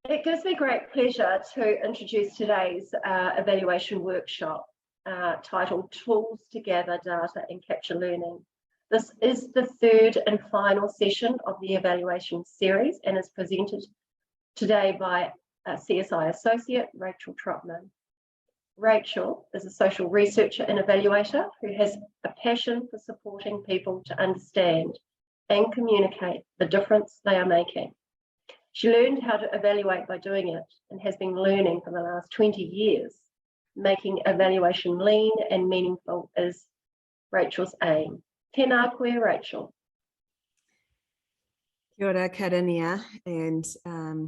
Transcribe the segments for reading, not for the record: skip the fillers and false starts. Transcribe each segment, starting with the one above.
It gives me great pleasure to introduce today's evaluation workshop titled Tools to Gather Data and Capture Learning. This is the third and final session of the evaluation series and is presented today by CSI Associate Rachael Trotman. Rachael is a social researcher and evaluator who has a passion for supporting people to understand and communicate the difference they are making. She learned how to evaluate by doing it and has been learning for the last 20 years. Making evaluation lean and meaningful is Rachael's aim. Tēnā koe, Rachael. Kia ora karinia and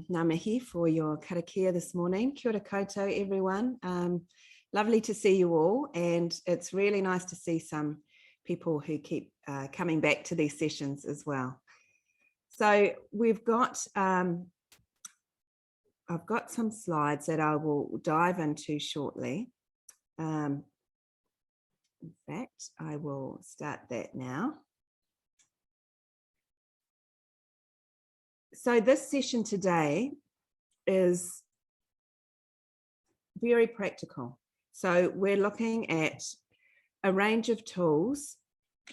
ngā mihi for your karakia this morning. Kia ora koutou, everyone. Lovely to see you all, and it's really nice to see some people who keep coming back to these sessions as well. So we've got, I've got some slides that I will dive into shortly. In fact, I will start that now. So this session today is very practical. So we're looking at a range of tools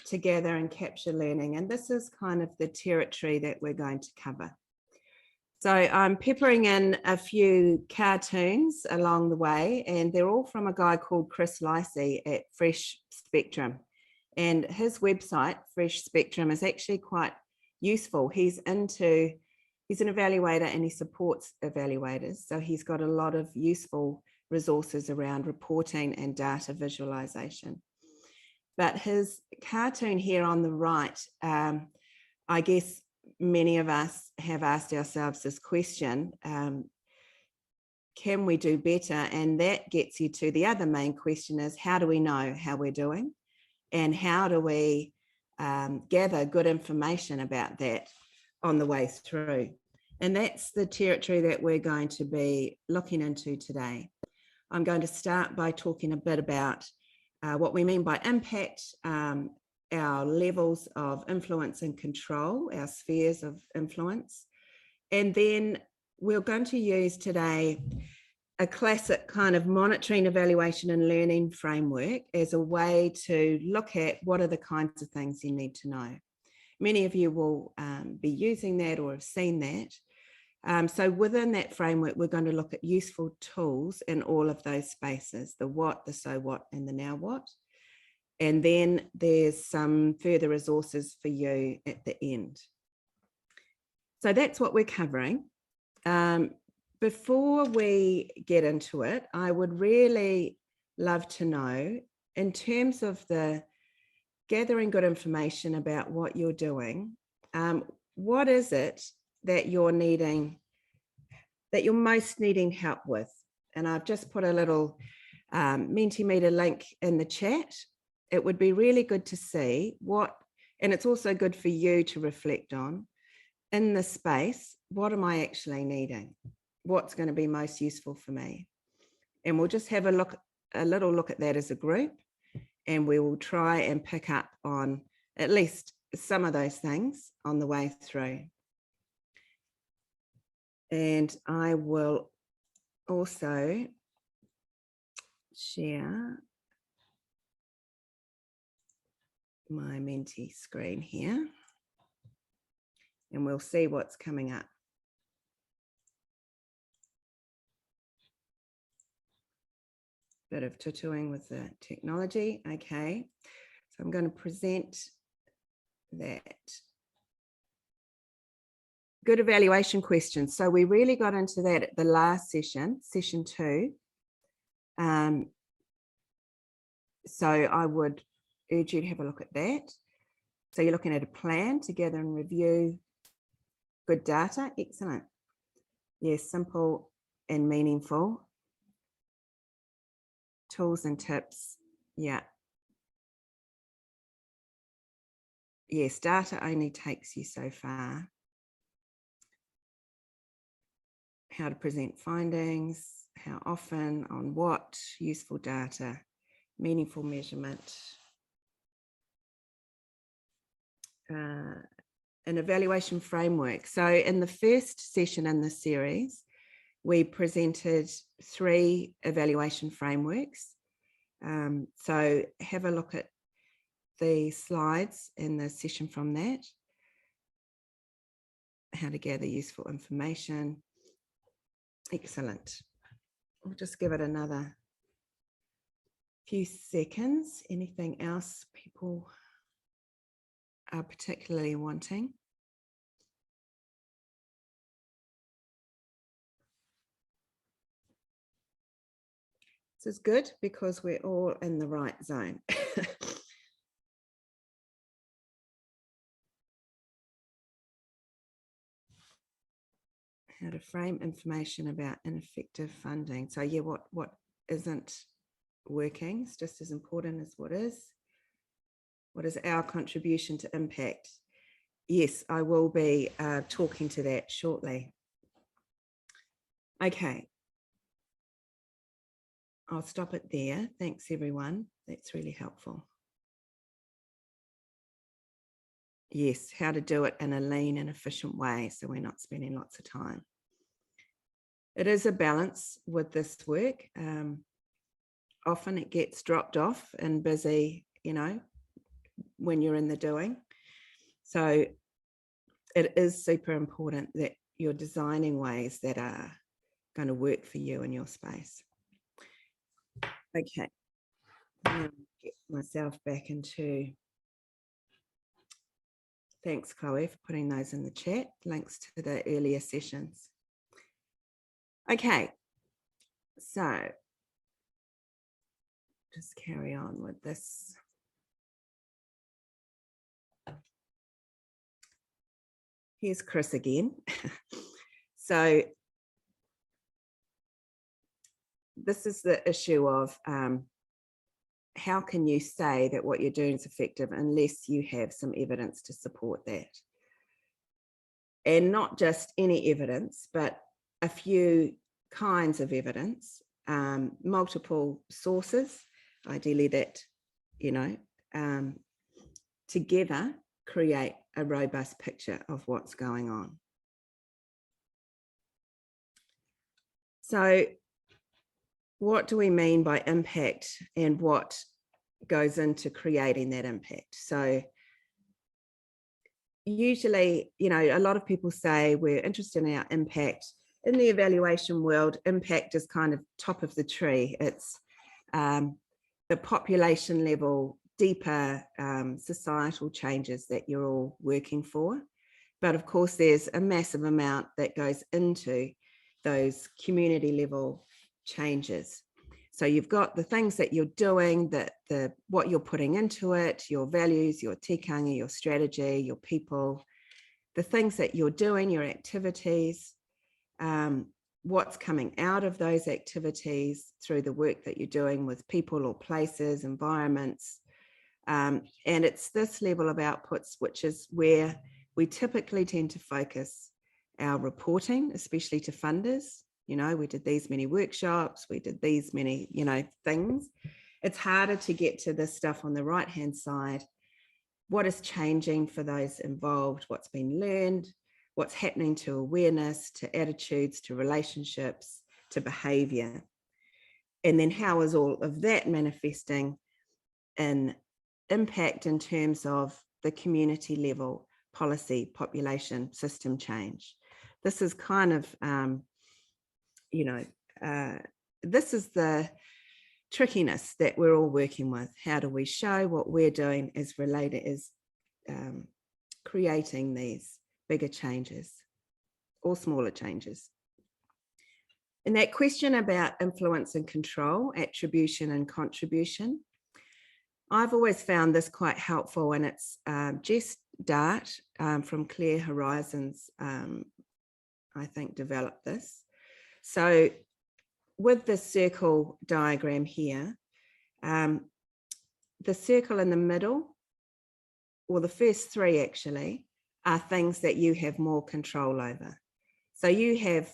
to gather and capture learning, and this is kind of the territory that we're going to cover. So I'm peppering in a few cartoons along the way, and they're all from a guy called Chris Lysey at Fresh Spectrum, and his website Fresh Spectrum is actually quite useful. He's an evaluator and he supports evaluators, so he's got a lot of useful resources around reporting and data visualization. But his cartoon here on the right, I guess many of us have asked ourselves this question, can we do better? And that gets you to the other main question is, how do we know how we're doing? And how do we gather good information about that on the way through? And that's the territory that we're going to be looking into today. I'm going to start by talking a bit about what we mean by impact, our levels of influence and control, our spheres of influence. And then we're going to use today a classic kind of monitoring, evaluation and learning framework as a way to look at what are the kinds of things you need to know. Many of you will be using that or have seen that. So within that framework, we're going to look at useful tools in all of those spaces, the what, the so what, and the now what. And then there's some further resources for you at the end. So that's what we're covering. Before we get into it, I would really love to know, in terms of the gathering good information about what you're doing, what is it that you're needing, that you're most needing help with? And I've just put a little Mentimeter link in the chat. It would be really good to see what, and it's also good for you to reflect on in this space, what am I actually needing? What's going to be most useful for me? And we'll just have a little look at that as a group, and we will try and pick up on at least some of those things on the way through. And I will also share my Menti screen here, and we'll see what's coming up. Bit of tutoing with the technology. Okay, so I'm going to present that. Good evaluation questions. So we really got into that at the last session, session 2. So I would urge you to have a look at that. So you're looking at a plan to gather and review good data. Excellent. Yes, simple and meaningful. Tools and tips. Yeah. Yes, data only takes you so far. How to present findings, how often, on what, useful data, meaningful measurement. An evaluation framework. So in the first session in this series, we presented 3 evaluation frameworks. So have a look at the slides in the session from that. How to gather useful information. Excellent. We'll just give it another few seconds. Anything else people are particularly wanting? This is good because we're all in the right zone. How to frame information about ineffective funding. So yeah, what isn't working is just as important as what is. What is our contribution to impact? Yes, I will be talking to that shortly. Okay. I'll stop it there. Thanks, everyone. That's really helpful. Yes, how to do it in a lean and efficient way so we're not spending lots of time. It is a balance with this work. Often it gets dropped off and busy, you know, when you're in the doing. So it is super important that you're designing ways that are going to work for you in your space. Okay, I'm going to get myself back into. Thanks, Chloe, for putting those in the chat, links to the earlier sessions. Okay, so just carry on with this. Here's Chris again. So this is the issue of how can you say that what you're doing is effective unless you have some evidence to support that? And not just any evidence, but a few kinds of evidence, multiple sources, ideally that, you know, together create a robust picture of what's going on. So what do we mean by impact and what goes into creating that impact? So usually, you know, a lot of people say we're interested in our impact. In the evaluation world, impact is kind of top of the tree. It's the population level, deeper societal changes that you're all working for. But of course, there's a massive amount that goes into those community level changes. So you've got the things that you're doing, what you're putting into it, your values, your tikanga, your strategy, your people, the things that you're doing, your activities, what's coming out of those activities through the work that you're doing with people or places, environments. And it's this level of outputs, which is where we typically tend to focus our reporting, especially to funders. You know, we did these many workshops, we did these many, you know, things. It's harder to get to this stuff on the right-hand side. What is changing for those involved? What's been learned? What's happening to awareness, to attitudes, to relationships, to behavior? And then how is all of that manifesting in impact in terms of the community level policy, population, system change? This is kind of, you know, this is the trickiness that we're all working with. How do we show what we're doing is related, is creating these bigger changes or smaller changes? And that question about influence and control, attribution and contribution, I've always found this quite helpful, and it's Jess Dart from Clear Horizons, I think, developed this. So with the circle diagram here, the circle in the middle, or the first 3 actually, are things that you have more control over. So you have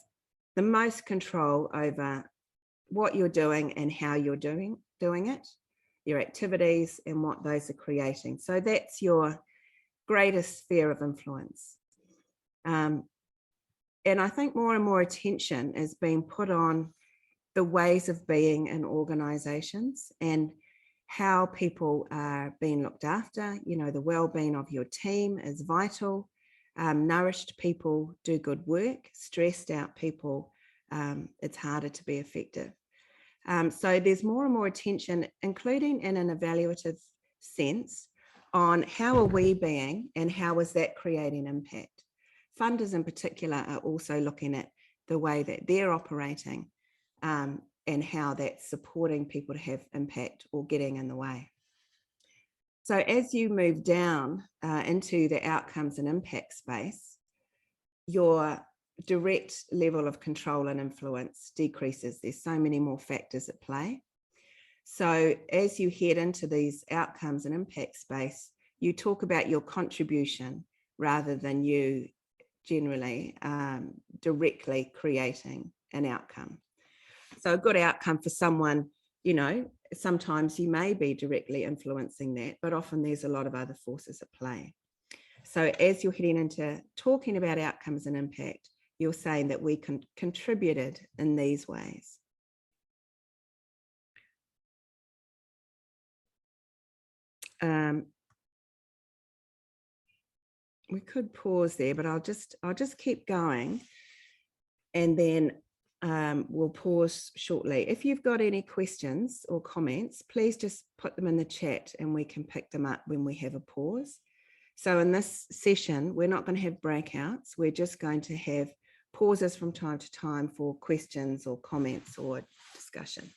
the most control over what you're doing and how you're doing it, your activities and what those are creating. So that's your greatest sphere of influence. And I think more and more attention is being put on the ways of being in organizations and how people are being looked after. You know, the well-being of your team is vital. Nourished people do good work. Stressed out people, it's harder to be effective. So there's more and more attention, including in an evaluative sense, on how are we being and how is that creating impact. Funders in particular are also looking at the way that they're operating and how that's supporting people to have impact or getting in the way. So as you move down into the outcomes and impact space, your direct level of control and influence decreases. There's so many more factors at play. So as you head into these outcomes and impact space, you talk about your contribution rather than you generally directly creating an outcome. So a good outcome for someone, you know, sometimes you may be directly influencing that, but often there's a lot of other forces at play. So as you're heading into talking about outcomes and impact, you're saying that we contributed in these ways. We could pause there, but I'll just keep going, and then we'll pause shortly. If you've got any questions or comments, please just put them in the chat and we can pick them up when we have a pause. So in this session, we're not going to have breakouts. We're just going to have pauses from time to time for questions or comments or discussion.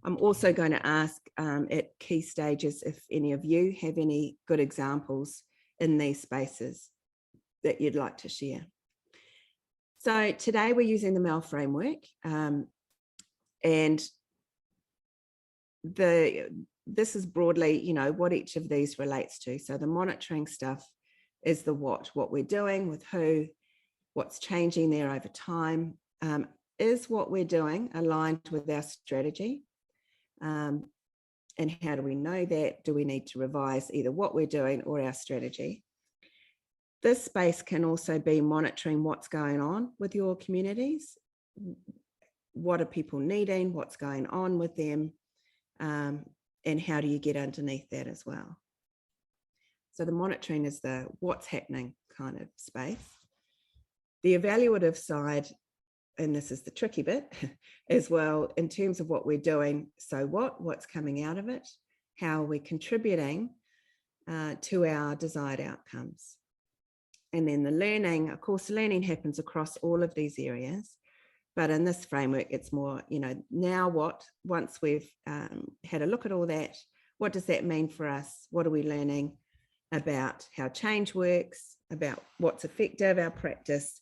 I'm also going to ask at key stages if any of you have any good examples in these spaces that you'd like to share. So today we're using the MEL framework, and this is broadly, you know, what each of these relates to. So the monitoring stuff is the what we're doing with who, what's changing there over time. Is what we're doing aligned with our strategy? And how do we know that? Do we need to revise either what we're doing or our strategy? This space can also be monitoring what's going on with your communities. What are people needing? What's going on with them? And how do you get underneath that as well? So the monitoring is the what's happening kind of space. The evaluative side, and this is the tricky bit as well, in terms of what we're doing. So what's coming out of it? How are we contributing to our desired outcomes? And then the learning, of course, learning happens across all of these areas. But in this framework, it's more, you know, now what, once we've had a look at all that, what does that mean for us? What are we learning about how change works, about what's effective, our practice,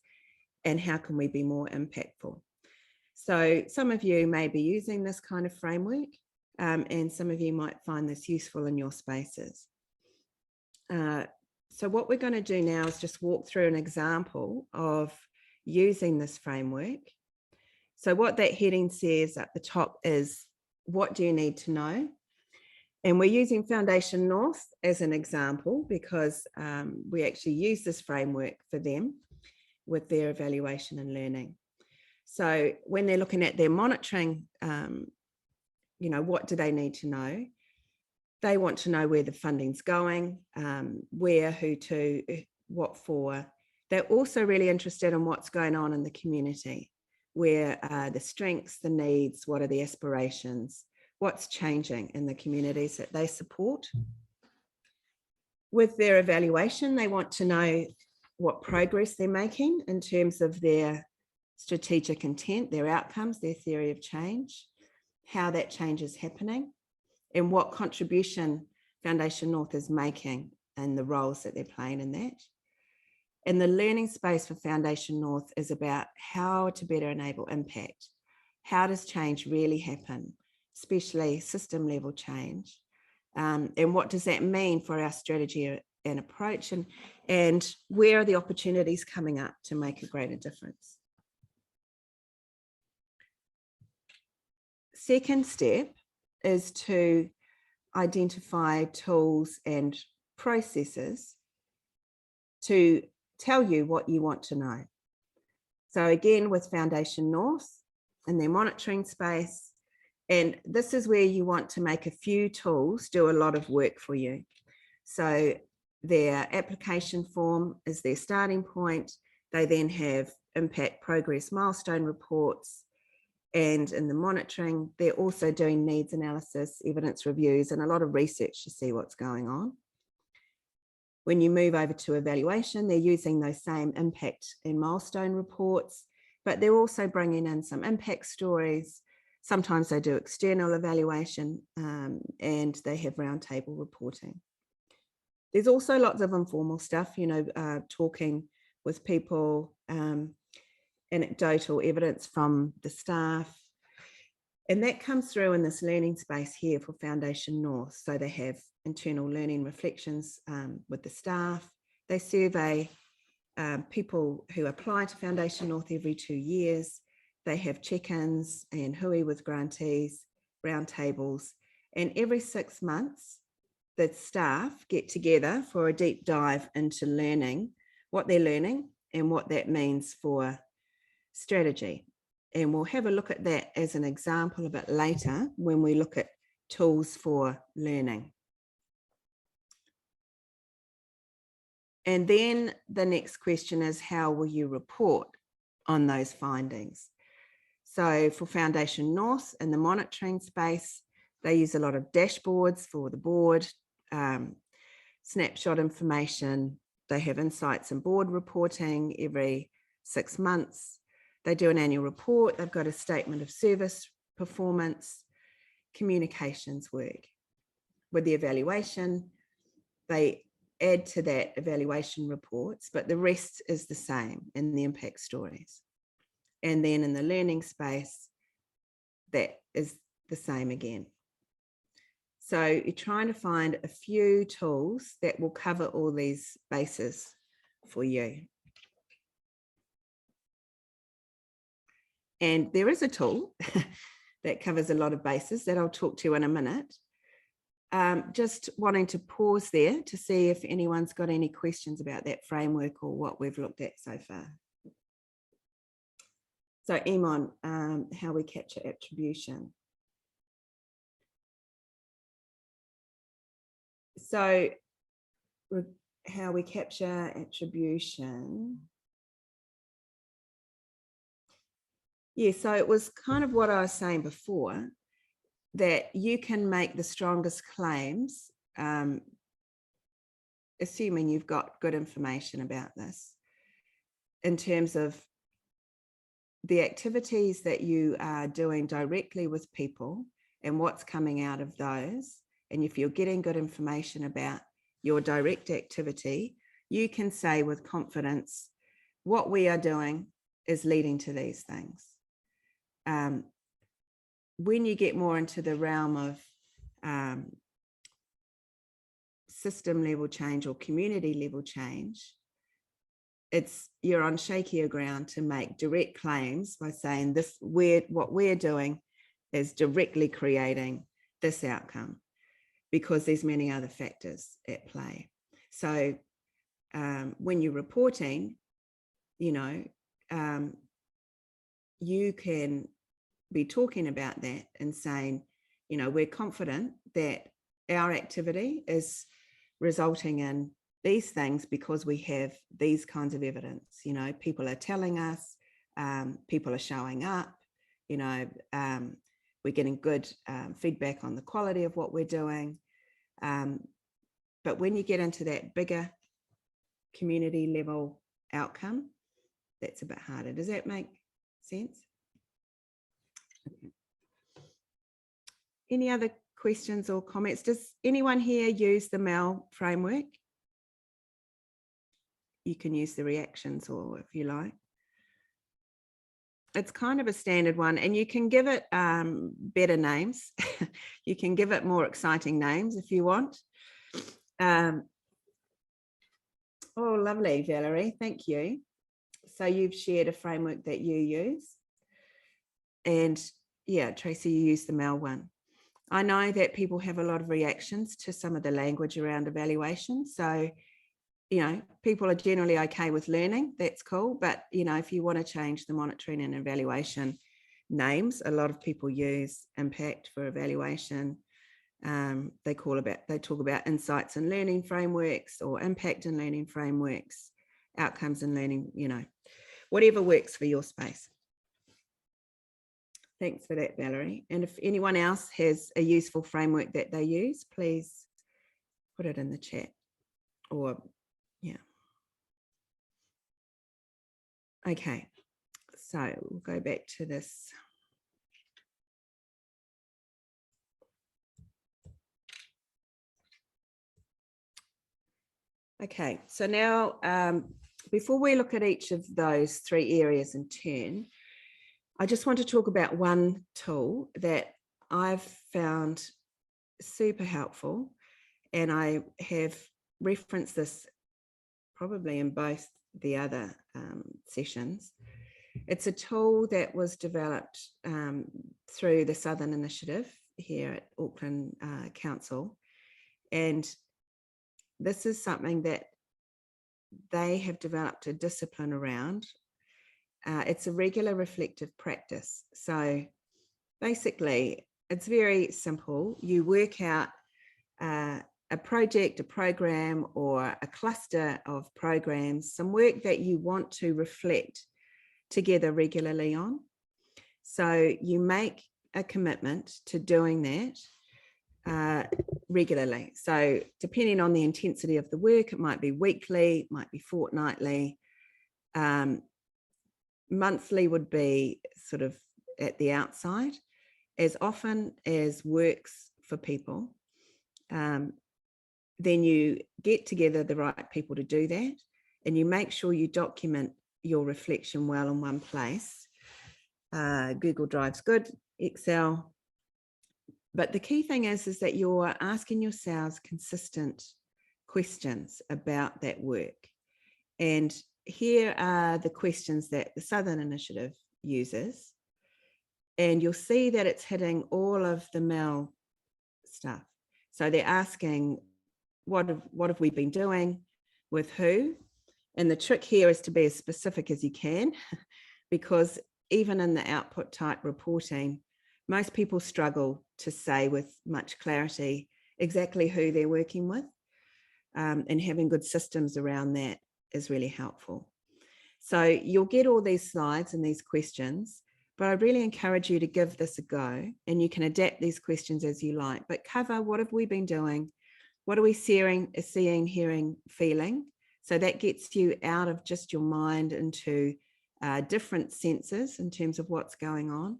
and how can we be more impactful? So some of you may be using this kind of framework, and some of you might find this useful in your spaces. So what we're going to do now is just walk through an example of using this framework. So what that heading says at the top is, what do you need to know? And we're using Foundation North as an example because we actually use this framework for them with their evaluation and learning. So when they're looking at their monitoring, you know, what do they need to know? They want to know where the funding's going, where, who to, what for. They're also really interested in what's going on in the community. Where are the strengths, the needs, what are the aspirations, what's changing in the communities that they support. With their evaluation, they want to know what progress they're making in terms of their strategic intent, their outcomes, their theory of change, how that change is happening, and what contribution Foundation North is making and the roles that they're playing in that. And the learning space for Foundation North is about how to better enable impact. How does change really happen, especially system level change? And what does that mean for our strategy and approach? And where are the opportunities coming up to make a greater difference? Second step is to identify tools and processes to tell you what you want to know. So again, with Foundation North and their monitoring space, and this is where you want to make a few tools do a lot of work for you. So their application form is their starting point. They then have impact progress milestone reports. And in the monitoring, they're also doing needs analysis, evidence reviews, and a lot of research to see what's going on. When you move over to evaluation, they're using those same impact and milestone reports, but they're also bringing in some impact stories. Sometimes they do external evaluation, and they have roundtable reporting. There's also lots of informal stuff, talking with people, anecdotal evidence from the staff. And that comes through in this learning space here for Foundation North. So they have internal learning reflections with the staff. They survey people who apply to Foundation North every 2 years. They have check-ins and hui with grantees, roundtables, and every 6 months, the staff get together for a deep dive into learning, what they're learning and what that means for strategy. And we'll have a look at that as an example a bit later when we look at tools for learning. And then the next question is, how will you report on those findings? So for Foundation North in the monitoring space, they use a lot of dashboards for the board, snapshot information. They have insights and board reporting every 6 months. They do an annual report. They've got a statement of service performance, communications work. With the evaluation, they add to that evaluation reports, but the rest is the same in the impact stories. And then in the learning space, that is the same again. So you're trying to find a few tools that will cover all these bases for you. And there is a tool that covers a lot of bases that I'll talk to in a minute. Just wanting to pause there to see if anyone's got any questions about that framework or what we've looked at so far. So Iman, how we capture attribution. So how we capture attribution. Yeah, so it was kind of what I was saying before, that you can make the strongest claims, assuming you've got good information about this, in terms of the activities that you are doing directly with people and what's coming out of those. And if you're getting good information about your direct activity, you can say with confidence, what we are doing is leading to these things. When you get more into the realm of system level change or community level change, you're on shakier ground to make direct claims by saying what we're doing is directly creating this outcome, because there's many other factors at play. So when you're reporting, you can be talking about that and saying, we're confident that our activity is resulting in these things because we have these kinds of evidence. People are telling us, people are showing up, we're getting good feedback on the quality of what we're doing. But when you get into that bigger community level outcome, that's a bit harder. Does that make sense? Okay. Any other questions or comments? Does anyone here use the MEL framework? You can use the reactions, or if you like. It's kind of a standard one, and you can give it better names. You can give it more exciting names if you want. Oh, lovely, Valerie. Thank you. So you've shared a framework that you use. And yeah, Tracy, you use the MEL one. I know that people have a lot of reactions to some of the language around evaluation. So people are generally okay with learning, that's cool. But, if you want to change the monitoring and evaluation names, a lot of people use impact for evaluation. They talk about insights and learning frameworks, or impact and learning frameworks, outcomes and learning, whatever works for your space. Thanks for that, Valerie. And if anyone else has a useful framework that they use, please put it in the chat. Or, yeah. Okay, so we'll go back to this. Okay, so now before we look at each of those 3 areas in turn, I just want to talk about one tool that I've found super helpful, and I have referenced this probably in both the other sessions. It's a tool that was developed through the Southern Initiative here at Auckland Council, and this is something that they have developed a discipline around. It's a regular reflective practice. So basically, it's very simple. You work out a project, a program, or a cluster of programs, some work that you want to reflect together regularly on. So you make a commitment to doing that regularly. So depending on the intensity of the work, it might be weekly, it might be fortnightly. Monthly would be sort of at the outside, as often as works for people. Then you get together the right people to do that, and you make sure you document your reflection well in one place. Google Drive's good, Excel. But the key thing is that you're asking yourselves consistent questions about that work. And here are the questions that the Southern Initiative uses. And you'll see that it's hitting all of the MEL stuff. So they're asking, what have we been doing, with who? And the trick here is to be as specific as you can, because even in the output type reporting, most people struggle to say with much clarity exactly who they're working with, and having good systems around that is really helpful. So you'll get all these slides and these questions, but I really encourage you to give this a go, and you can adapt these questions as you like, but cover what have we been doing, what are we seeing, hearing, feeling. So that gets you out of just your mind into different senses in terms of what's going on,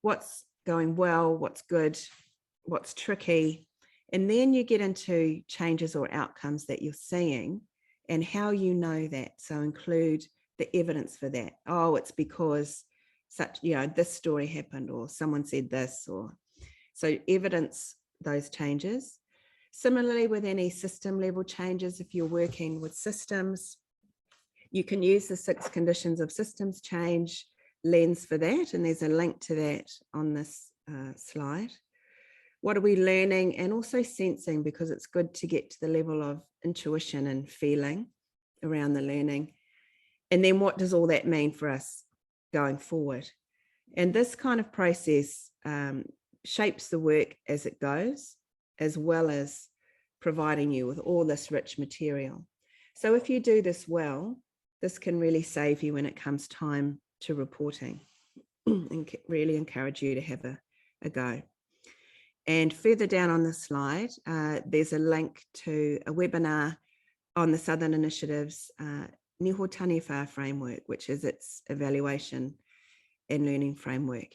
what's going well, what's good, what's tricky. And then you get into changes or outcomes that you're seeing and how you know that. So include the evidence for that. Oh, it's because this story happened, or someone said this, or so evidence those changes. Similarly, with any system level changes, if you're working with systems, you can use the 6 conditions of systems change lens for that. And there's a link to that on this slide. What are we learning and also sensing, because it's good to get to the level of intuition and feeling around the learning. And then what does all that mean for us going forward? And this kind of process shapes the work as it goes, as well as providing you with all this rich material. So if you do this well, this can really save you when it comes time to reporting, and really encourage you to have a go. And further down on the slide, there's a link to a webinar on the Southern Initiative's Niho Taniwha framework, which is its evaluation and learning framework.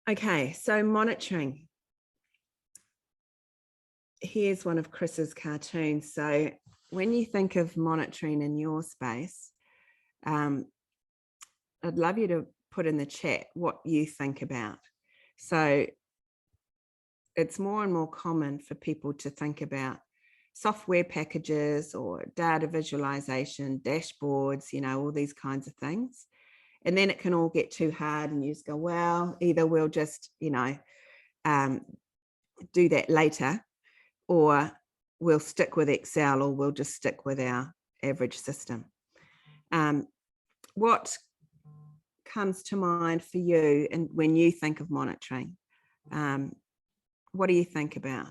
Okay, so monitoring. Here's one of Chris's cartoons. So when you think of monitoring in your space, I'd love you to put in the chat what you think about. So it's more and more common for people to think about software packages or data visualization, dashboards, all these kinds of things. And then it can all get too hard and you just go, well, either we'll just, do that later, or we'll stick with Excel, or we'll just stick with our average system. What comes to mind for you and when you think of monitoring? What do you think about?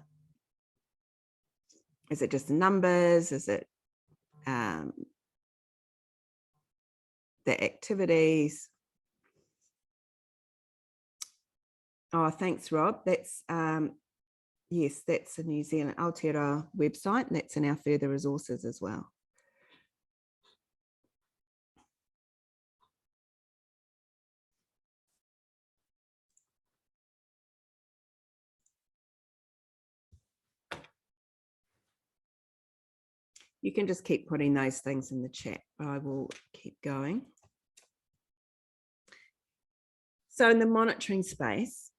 Is it just numbers? Is it the activities? Oh, thanks, Rob. That's yes, that's a New Zealand Aotearoa website, and that's in our further resources as well. You can just keep putting those things in the chat. I will keep going. So in the monitoring space,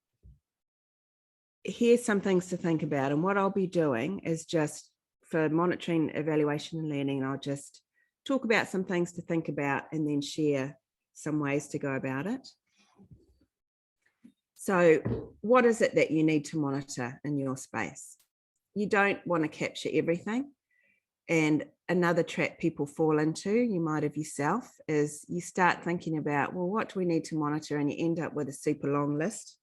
here's some things to think about. And what I'll be doing is just for monitoring, evaluation and learning, I'll just talk about some things to think about and then share some ways to go about it. So what is it that you need to monitor in your space? You don't want to capture everything. And another trap people fall into, you might have yourself, is you start thinking about, well, what do we need to monitor? And you end up with a super long list.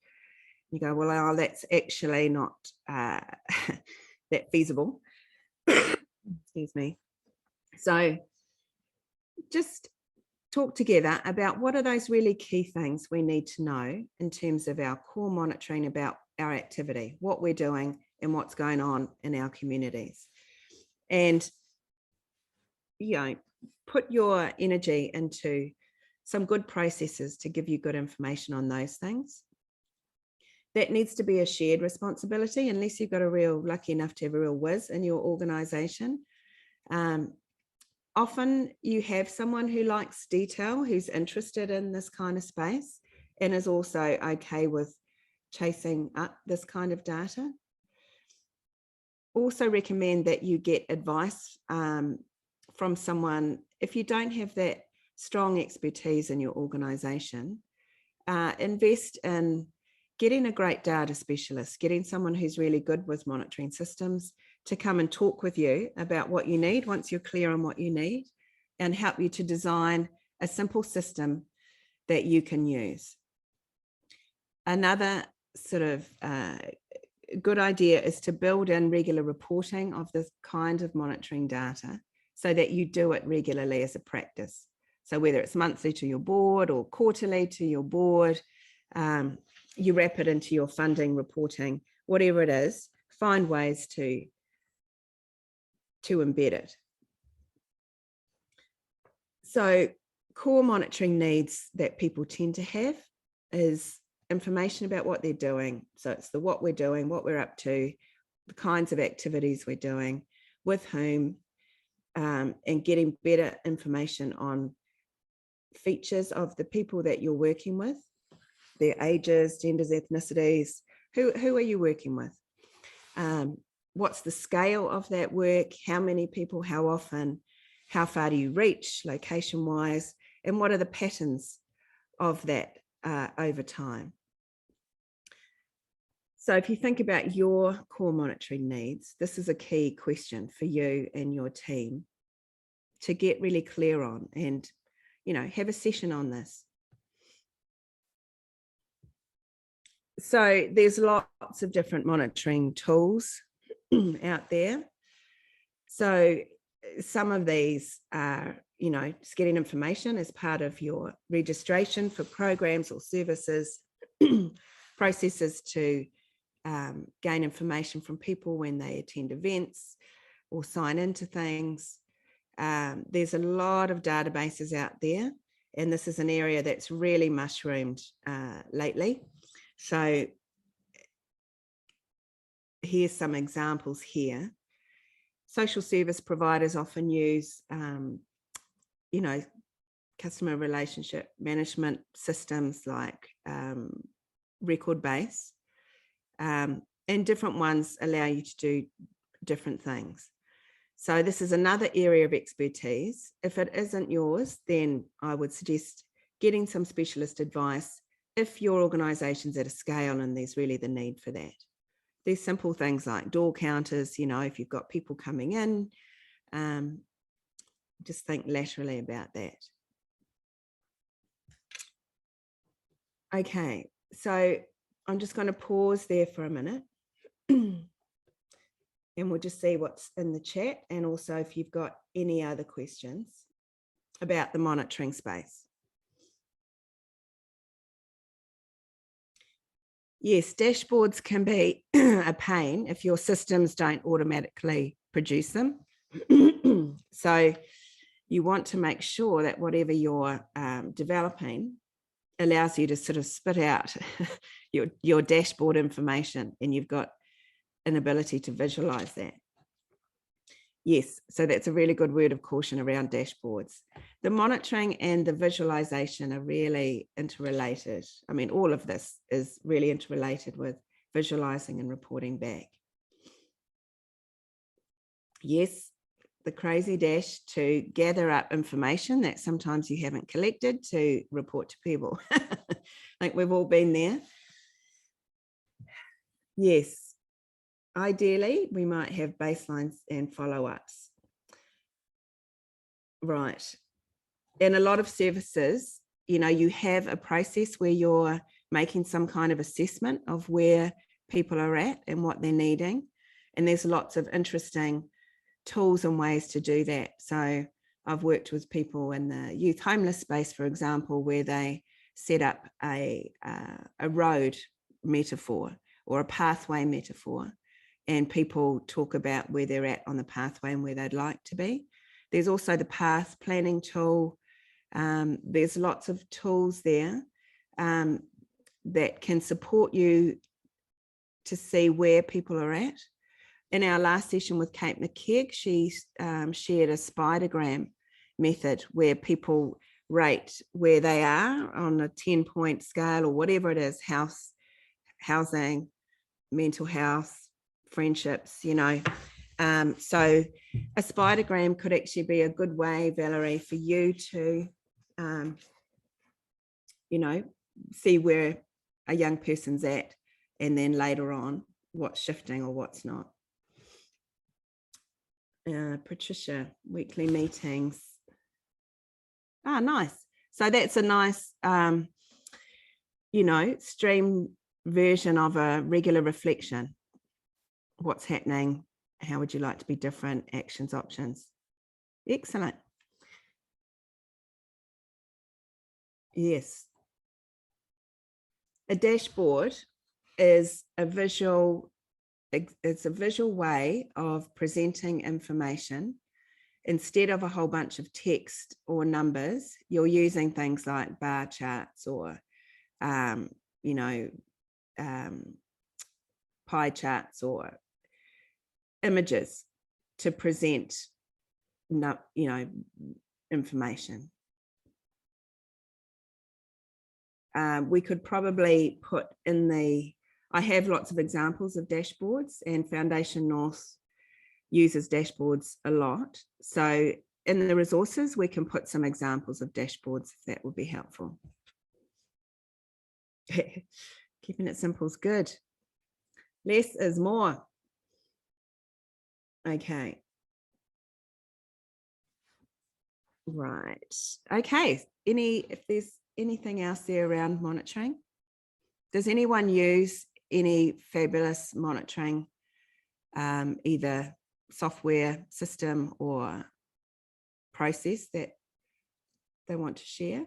You go, well, oh, that's actually not that feasible. Excuse me. So just talk together about what are those really key things we need to know in terms of our core monitoring about our activity, what we're doing and what's going on in our communities. And, you know, put your energy into some good processes to give you good information on those things. That needs to be a shared responsibility, unless you've got a real lucky enough to have a real whiz in your organization. Often you have someone who likes detail, who's interested in this kind of space and is also okay with chasing up this kind of data. Also recommend that you get advice from someone. If you don't have that strong expertise in your organization, invest in getting a great data specialist, getting someone who's really good with monitoring systems to come and talk with you about what you need once you're clear on what you need, and help you to design a simple system that you can use. Another sort of good idea is to build in regular reporting of this kind of monitoring data so that you do it regularly as a practice. So whether it's monthly to your board or quarterly to your board, you wrap it into your funding reporting, whatever it is, find ways to embed it. So core monitoring needs that people tend to have is information about what they're doing. So it's the what we're doing, what we're up to, the kinds of activities we're doing, with whom, and getting better information on features of the people that you're working with, their ages, genders, ethnicities, who are you working with? What's the scale of that work? How many people, how often, how far do you reach location-wise? And what are the patterns of that over time? So if you think about your core monitoring needs, this is a key question for you and your team to get really clear on, and, you know, have a session on this. So there's lots of different monitoring tools out there. So some of these are, you know, just getting information as part of your registration for programs or services, processes to gain information from people when they attend events or sign into things. There's a lot of databases out there, and this is an area that's really mushroomed lately. So here's some examples here. Social service providers often use, you know, customer relationship management systems like Record-Base, and different ones allow you to do different things. So this is another area of expertise. If it isn't yours, then I would suggest getting some specialist advice if your organisation's at a scale and there's really the need for that. There's simple things like door counters, if you've got people coming in, just think laterally about that. Okay, so I'm just going to pause there for a minute and we'll just see what's in the chat, and also if you've got any other questions about the monitoring space. Yes, dashboards can be a pain if your systems don't automatically produce them. So you want to make sure that whatever you're developing allows you to sort of spit out your dashboard information, and you've got an ability to visualize that. Yes, so that's a really good word of caution around dashboards. The monitoring and the visualization are really interrelated. I mean, all of this is really interrelated with visualizing and reporting back. Yes, the crazy dash to gather up information that sometimes you haven't collected to report to people. Like we've all been there. Yes. Ideally, we might have baselines and follow-ups. Right. In a lot of services, you have a process where you're making some kind of assessment of where people are at and what they're needing. And there's lots of interesting tools and ways to do that. So I've worked with people in the youth homeless space, for example, where they set up a road metaphor or a pathway metaphor, and people talk about where they're at on the pathway and where they'd like to be. There's also the path planning tool. There's lots of tools there that can support you to see where people are at. In our last session with Kate McKeag, she shared a spidergram method where people rate where they are on a 10-point scale or whatever it is: housing, mental health, friendships, So a spidergram could actually be a good way, Valerie, for you to, see where a young person's at, and then later on what's shifting or what's not. Patricia, weekly meetings. Nice. So that's a nice, stream version of a regular reflection. What's happening? How would you like to be different? Actions, options. Excellent. Yes. A dashboard is it's a visual way of presenting information. Instead of a whole bunch of text or numbers, you're using things like bar charts or, pie charts or images to present, information. We could probably put in I have lots of examples of dashboards, and Foundation North uses dashboards a lot. So in the resources, we can put some examples of dashboards if that would be helpful. Keeping it simple is good. Less is more. Okay. Right. Okay. If there's anything else there around monitoring? Does anyone use any fabulous monitoring, either software, system, or process that they want to share?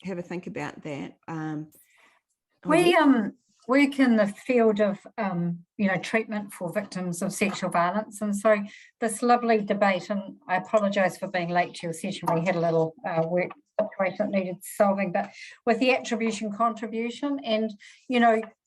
Have a think about that. We work in the field of treatment for victims of sexual violence, and so this lovely debate, and I apologise for being late to your session, we had a little work situation that needed solving, but with the attribution contribution, and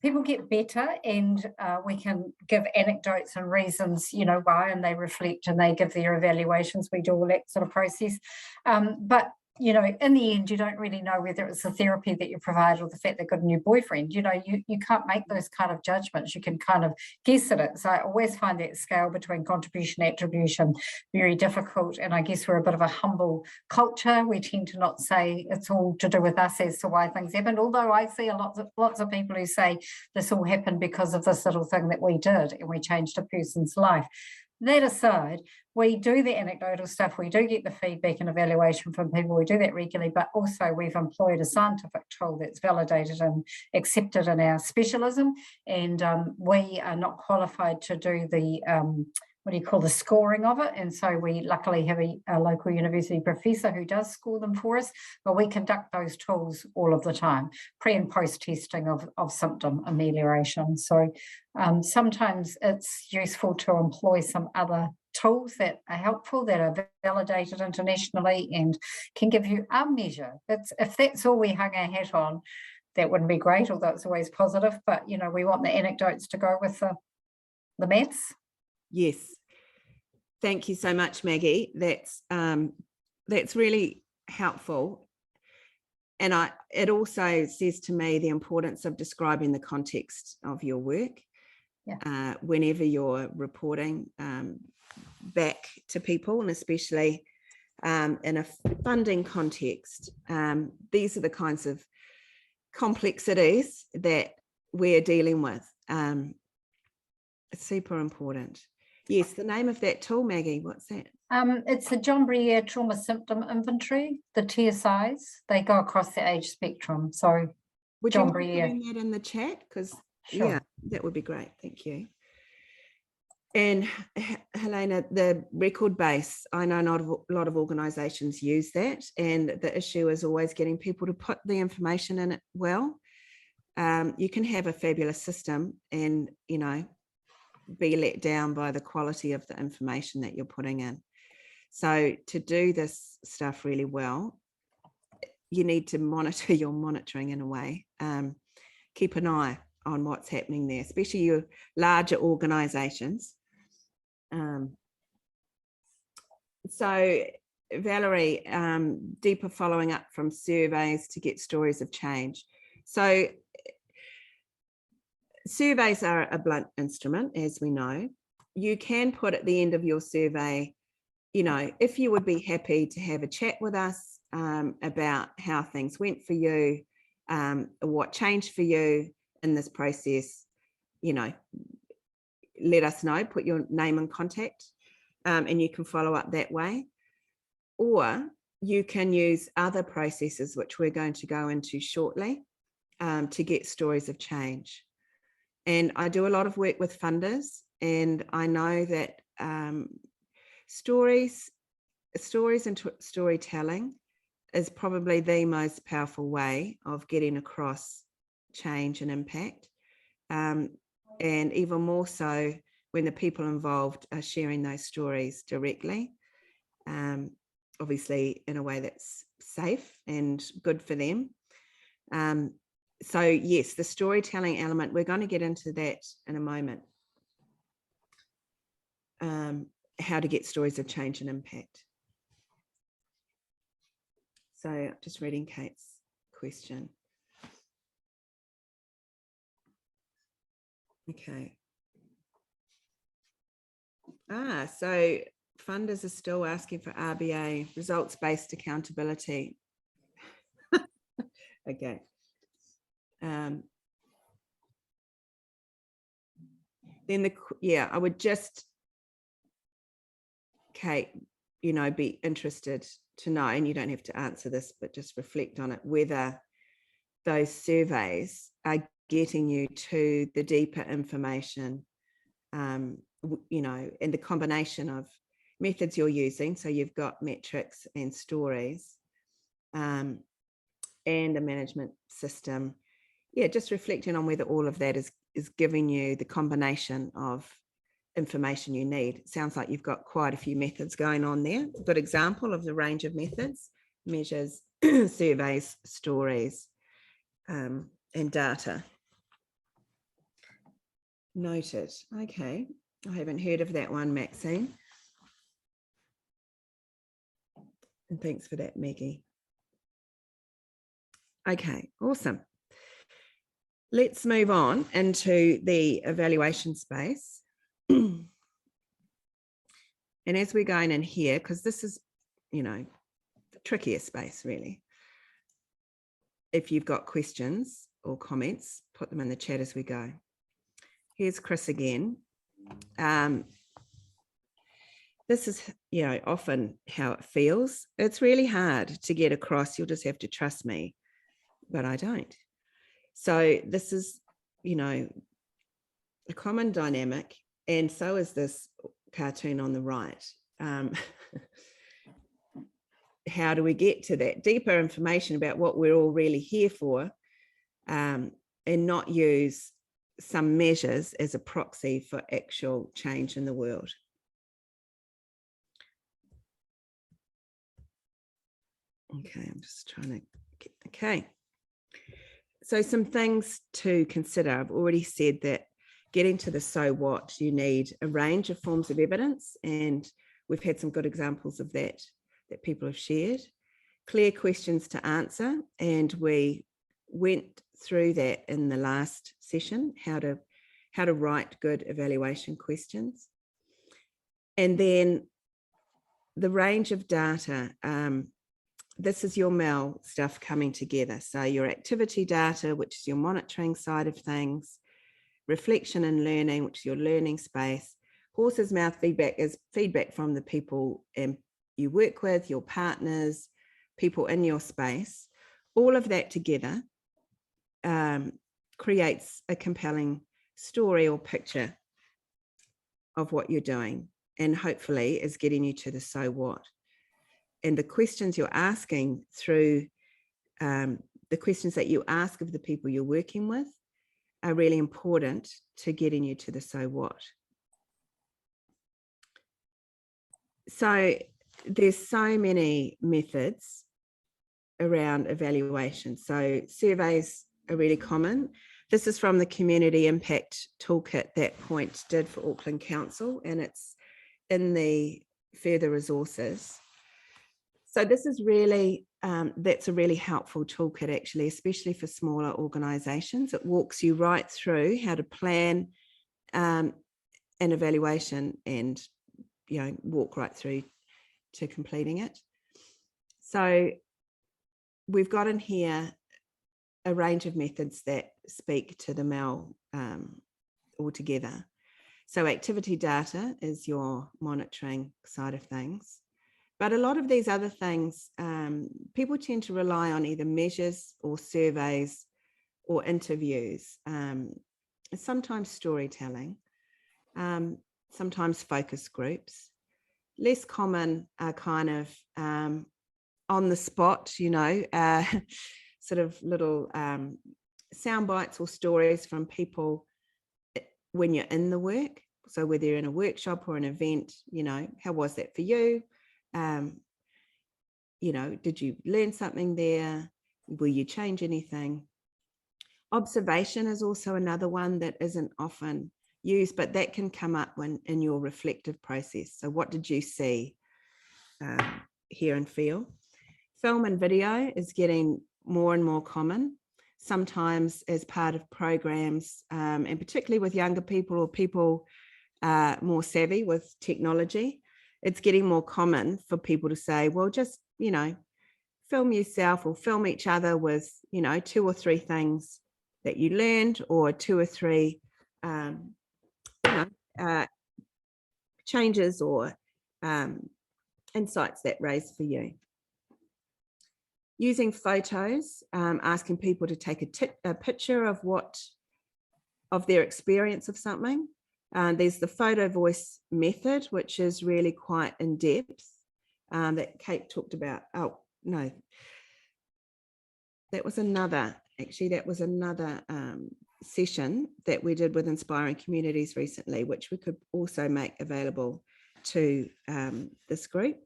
people get better, and we can give anecdotes and reasons why, and they reflect and they give their evaluations. We do all that sort of process, but you know, in the end, you don't really know whether it's the therapy that you provide or the fact they've got a new boyfriend. You know, you can't make those kind of judgments. You can kind of guess at it. So I always find that scale between contribution, attribution very difficult. And I guess we're a bit of a humble culture. We tend to not say it's all to do with us as to why things happened. Although I see lots of people who say this all happened because of this little thing that we did and we changed a person's life. That aside, we do the anecdotal stuff, we do get the feedback and evaluation from people, we do that regularly, but also we've employed a scientific tool that's validated and accepted in our specialism, and we are not qualified to do the the scoring of it, and so we luckily have a local university professor who does score them for us, but we conduct those tools all of the time, pre and post testing of symptom amelioration. So sometimes it's useful to employ some other tools that are helpful, that are validated internationally and can give you a measure. If that's all we hung our hat on, that wouldn't be great, although it's always positive, but you know, we want the anecdotes to go with the maths. Yes. Thank you so much, Maggie. That's really helpful. And it also says to me the importance of describing the context of your work. Yeah. Whenever you're reporting back to people, and especially in a funding context, these are the kinds of complexities that we're dealing with. It's super important. Yes, the name of that tool, Maggie, what's that? It's the John Briere Trauma Symptom Inventory, the TSIs. They go across the age spectrum. So would John you Briere. mind putting that in the chat? Because sure. Yeah, that would be great. Thank you. And Helena, the record base, I know not a lot of organisations use that, and the issue is always getting people to put the information in it well. You can have a fabulous system and, you know, be let down by the quality of the information that you're putting in. So to do this stuff really well, you need to monitor your monitoring in a way. Keep an eye on what's happening there, especially your larger organisations. So Valerie, deeper following up from surveys to get stories of change. So surveys are a blunt instrument, as we know. You can put at the end of your survey, you know, if you would be happy to have a chat with us about how things went for you, what changed for you in this process, you know, let us know, put your name and contact, and you can follow up that way. Or you can use other processes, which we're going to go into shortly, to get stories of change. And I do a lot of work with funders, and I know that stories and storytelling is probably the most powerful way of getting across change and impact. And even more so when the people involved are sharing those stories directly, obviously in a way that's safe and good for them. So yes, the storytelling element, we're going to get into that in a moment. How to get stories of change and impact. So just reading Kate's question. Okay. So funders are still asking for RBA, results-based accountability. Okay. Then I would just, Kate, you know, be interested to know, and you don't have to answer this, but just reflect on it, whether those surveys are getting you to the deeper information, you know, and the combination of methods you're using. So you've got metrics and stories, and a management system. Yeah, just reflecting on whether all of that is giving you the combination of information you need. It sounds like you've got quite a few methods going on there. A good example of the range of methods: measures, surveys, stories, and data. Noted. Okay, I haven't heard of that one, Maxine. And thanks for that, Maggie. Okay, awesome. Let's move on into the evaluation space. And as we're going in here, because this is, the trickier space really. If you've got questions or comments, put them in the chat as we go. Here's Chris again. This is, often how it feels. It's really hard to get across. You'll just have to trust me, but I don't. So this is, a common dynamic, and so is this cartoon on the right. How do we get to that deeper information about what we're all really here for, and not use some measures as a proxy for actual change in the world? Okay, I'm just trying to get, okay. So some things to consider. I've already said that getting to the so what, you need a range of forms of evidence, and we've had some good examples of that people have shared. Clear questions to answer, and we went through that in the last session, how to write good evaluation questions. And then the range of data. This is your MEL stuff coming together. So your activity data, which is your monitoring side of things, reflection and learning, which is your learning space, horse's mouth feedback is feedback from the people you work with, your partners, people in your space. All of that together creates a compelling story or picture of what you're doing, and hopefully is getting you to the so what. And the questions you're asking through the questions that you ask of the people you're working with are really important to getting you to the so what. So there's so many methods around evaluation. So surveys are really common. This is from the Community Impact Toolkit that Point did for Auckland Council, and it's in the further resources. So this is really, that's a really helpful toolkit actually, especially for smaller organisations. It walks you right through how to plan an evaluation and, walk right through to completing it. So we've got in here a range of methods that speak to the MEL altogether. So activity data is your monitoring side of things. But a lot of these other things, people tend to rely on either measures or surveys or interviews, sometimes storytelling, sometimes focus groups. Less common are kind of on the spot, sort of little sound bites or stories from people when you're in the work. So whether you're in a workshop or an event, how was that for you? Did you learn something there? Will you change anything? Observation is also another one that isn't often used, but that can come up when in your reflective process. So what did you see, hear and feel? Film and video is getting more and more common, sometimes as part of programs, and particularly with younger people or people more savvy with technology. It's getting more common for people to say, well, just, film yourself or film each other with, 2 or 3 things that you learned, or 2 or 3, changes or insights that raise for you. Using photos, asking people to take a picture of their experience of something. There's the photo voice method, which is really quite in depth, that Kate talked about. Oh, no, that was another session that we did with Inspiring Communities recently, which we could also make available to this group.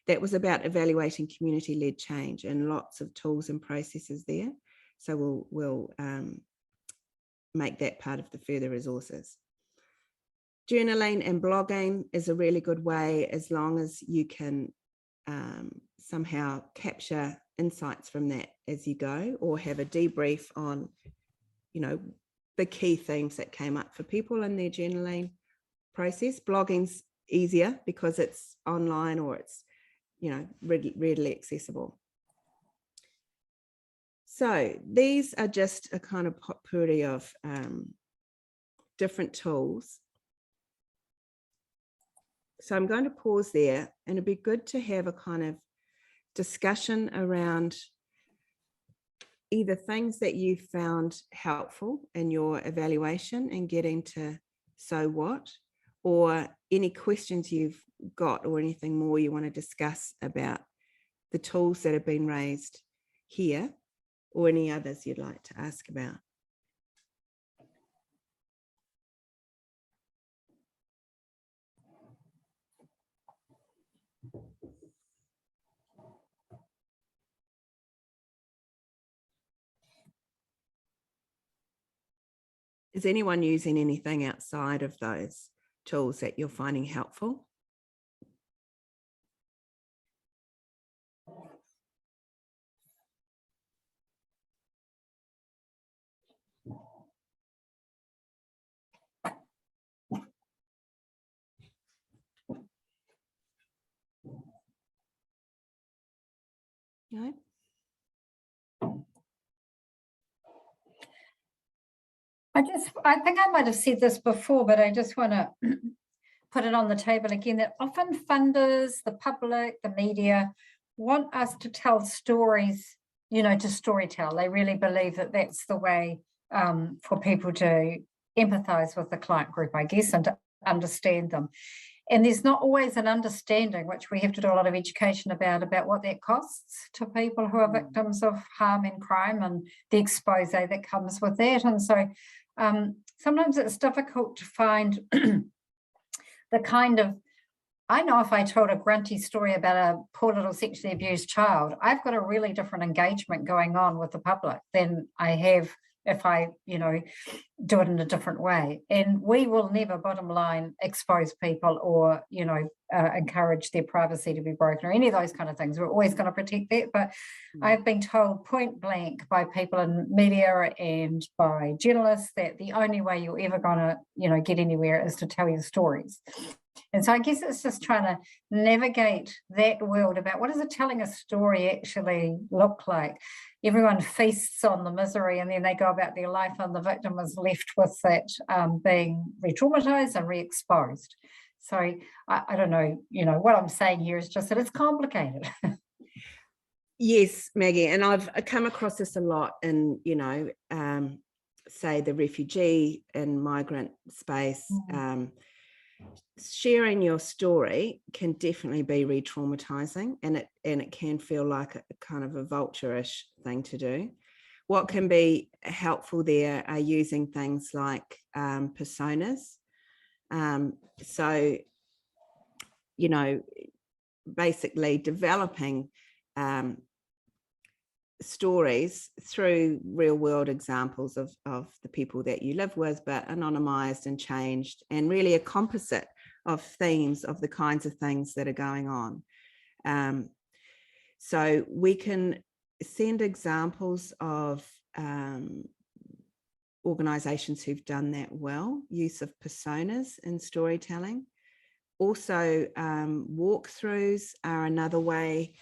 That was about evaluating community-led change, and lots of tools and processes there. So we'll make that part of the further resources. Journaling and blogging is a really good way, as long as you can somehow capture insights from that as you go, or have a debrief on, you know, the key themes that came up for people in their journaling process. Blogging's easier because it's online, or it's, you know, readily accessible. So these are just a kind of potpourri of different tools. So I'm going to pause there, and it'd be good to have a kind of discussion around either things that you found helpful in your evaluation and getting to so what, or any questions you've got, or anything more you want to discuss about the tools that have been raised here, or any others you'd like to ask about. Is anyone using anything outside of those tools that you're finding helpful? No? I think I might have said this before, but I just want to put it on the table again, that often funders, the public, the media want us to tell stories, you know, to storytell. They really believe that that's the way for people to empathize with the client group, I guess, and to understand them. And there's not always an understanding, which we have to do a lot of education about what that costs to people who are victims of harm and crime, and the expose that comes with that. And so sometimes it's difficult to find the kind of, I know if I told a grunty story about a poor little sexually abused child, I've got a really different engagement going on with the public than I have if I, you know, do it in a different way. And we will never, bottom line, expose people or, you know, encourage their privacy to be broken or any of those kind of things. We're always going to protect that. But I've been told point blank by people in media and by journalists that the only way you're ever going to, you know, get anywhere is to tell your stories. And so I guess it's just trying to navigate that world about what does a telling a story actually look like. Everyone feasts on the misery and then they go about their life, and the victim is left with that being re-traumatized and re-exposed. So I don't know, you know, what I'm saying here is just that it's complicated. Yes, Maggie, and I've come across this a lot in, you know, say the refugee and migrant space. Sharing your story can definitely be re-traumatizing, and it can feel like a kind of a vulture-ish thing to do. What can be helpful there are using things like personas. So, you know, basically developing stories through real world examples of the people that you live with, but anonymized and changed, and really a composite of themes of the kinds of things that are going on. So we can send examples of organizations who've done that well, use of personas in storytelling. Also, walkthroughs are another way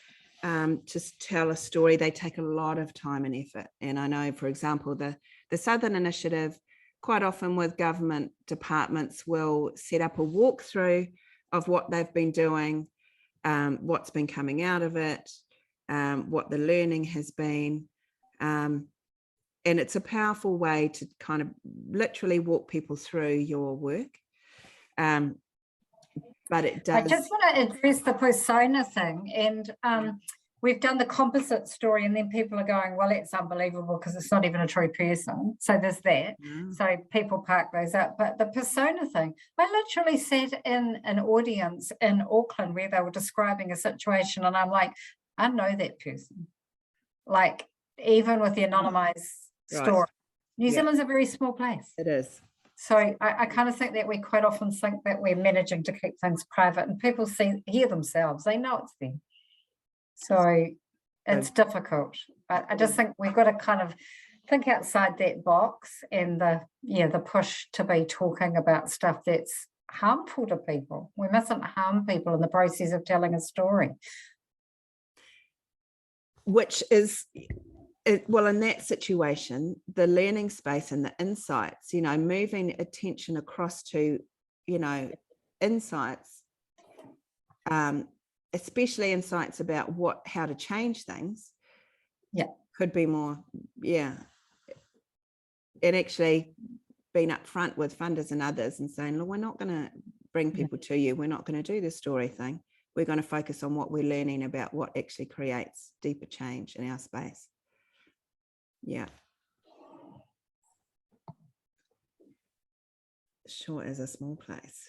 to tell a story. They take a lot of time and effort. And I know, for example, the Southern Initiative, quite often with government departments, will set up a walkthrough of what they've been doing, what's been coming out of it, what the learning has been. And it's a powerful way to kind of literally walk people through your work. But it does. I just want to address the persona thing, and we've done the composite story, and then people are going, well, it's unbelievable because it's not even a true person. So there's that. So people park those up. But the persona thing, I literally sat in an audience in Auckland where they were describing a situation, and I'm like, I know that person. Like, even with the anonymized story. New Zealand's a very small place. It is. So I kind of think that we quite often think that we're managing to keep things private, and people hear themselves, they know it's them. So it's difficult. I just think we've got to kind of think outside that box, and the push to be talking about stuff that's harmful to people. We mustn't harm people in the process of telling a story. Which is, well, in that situation, the learning space and the insights, moving attention across to, insights, especially insights about how to change things. Yeah. Could be more, and actually being upfront with funders and others and saying, look, we're not going to bring people to you. We're not going to do the story thing. We're going to focus on what we're learning about what actually creates deeper change in our space. Yeah. Sure is a small place.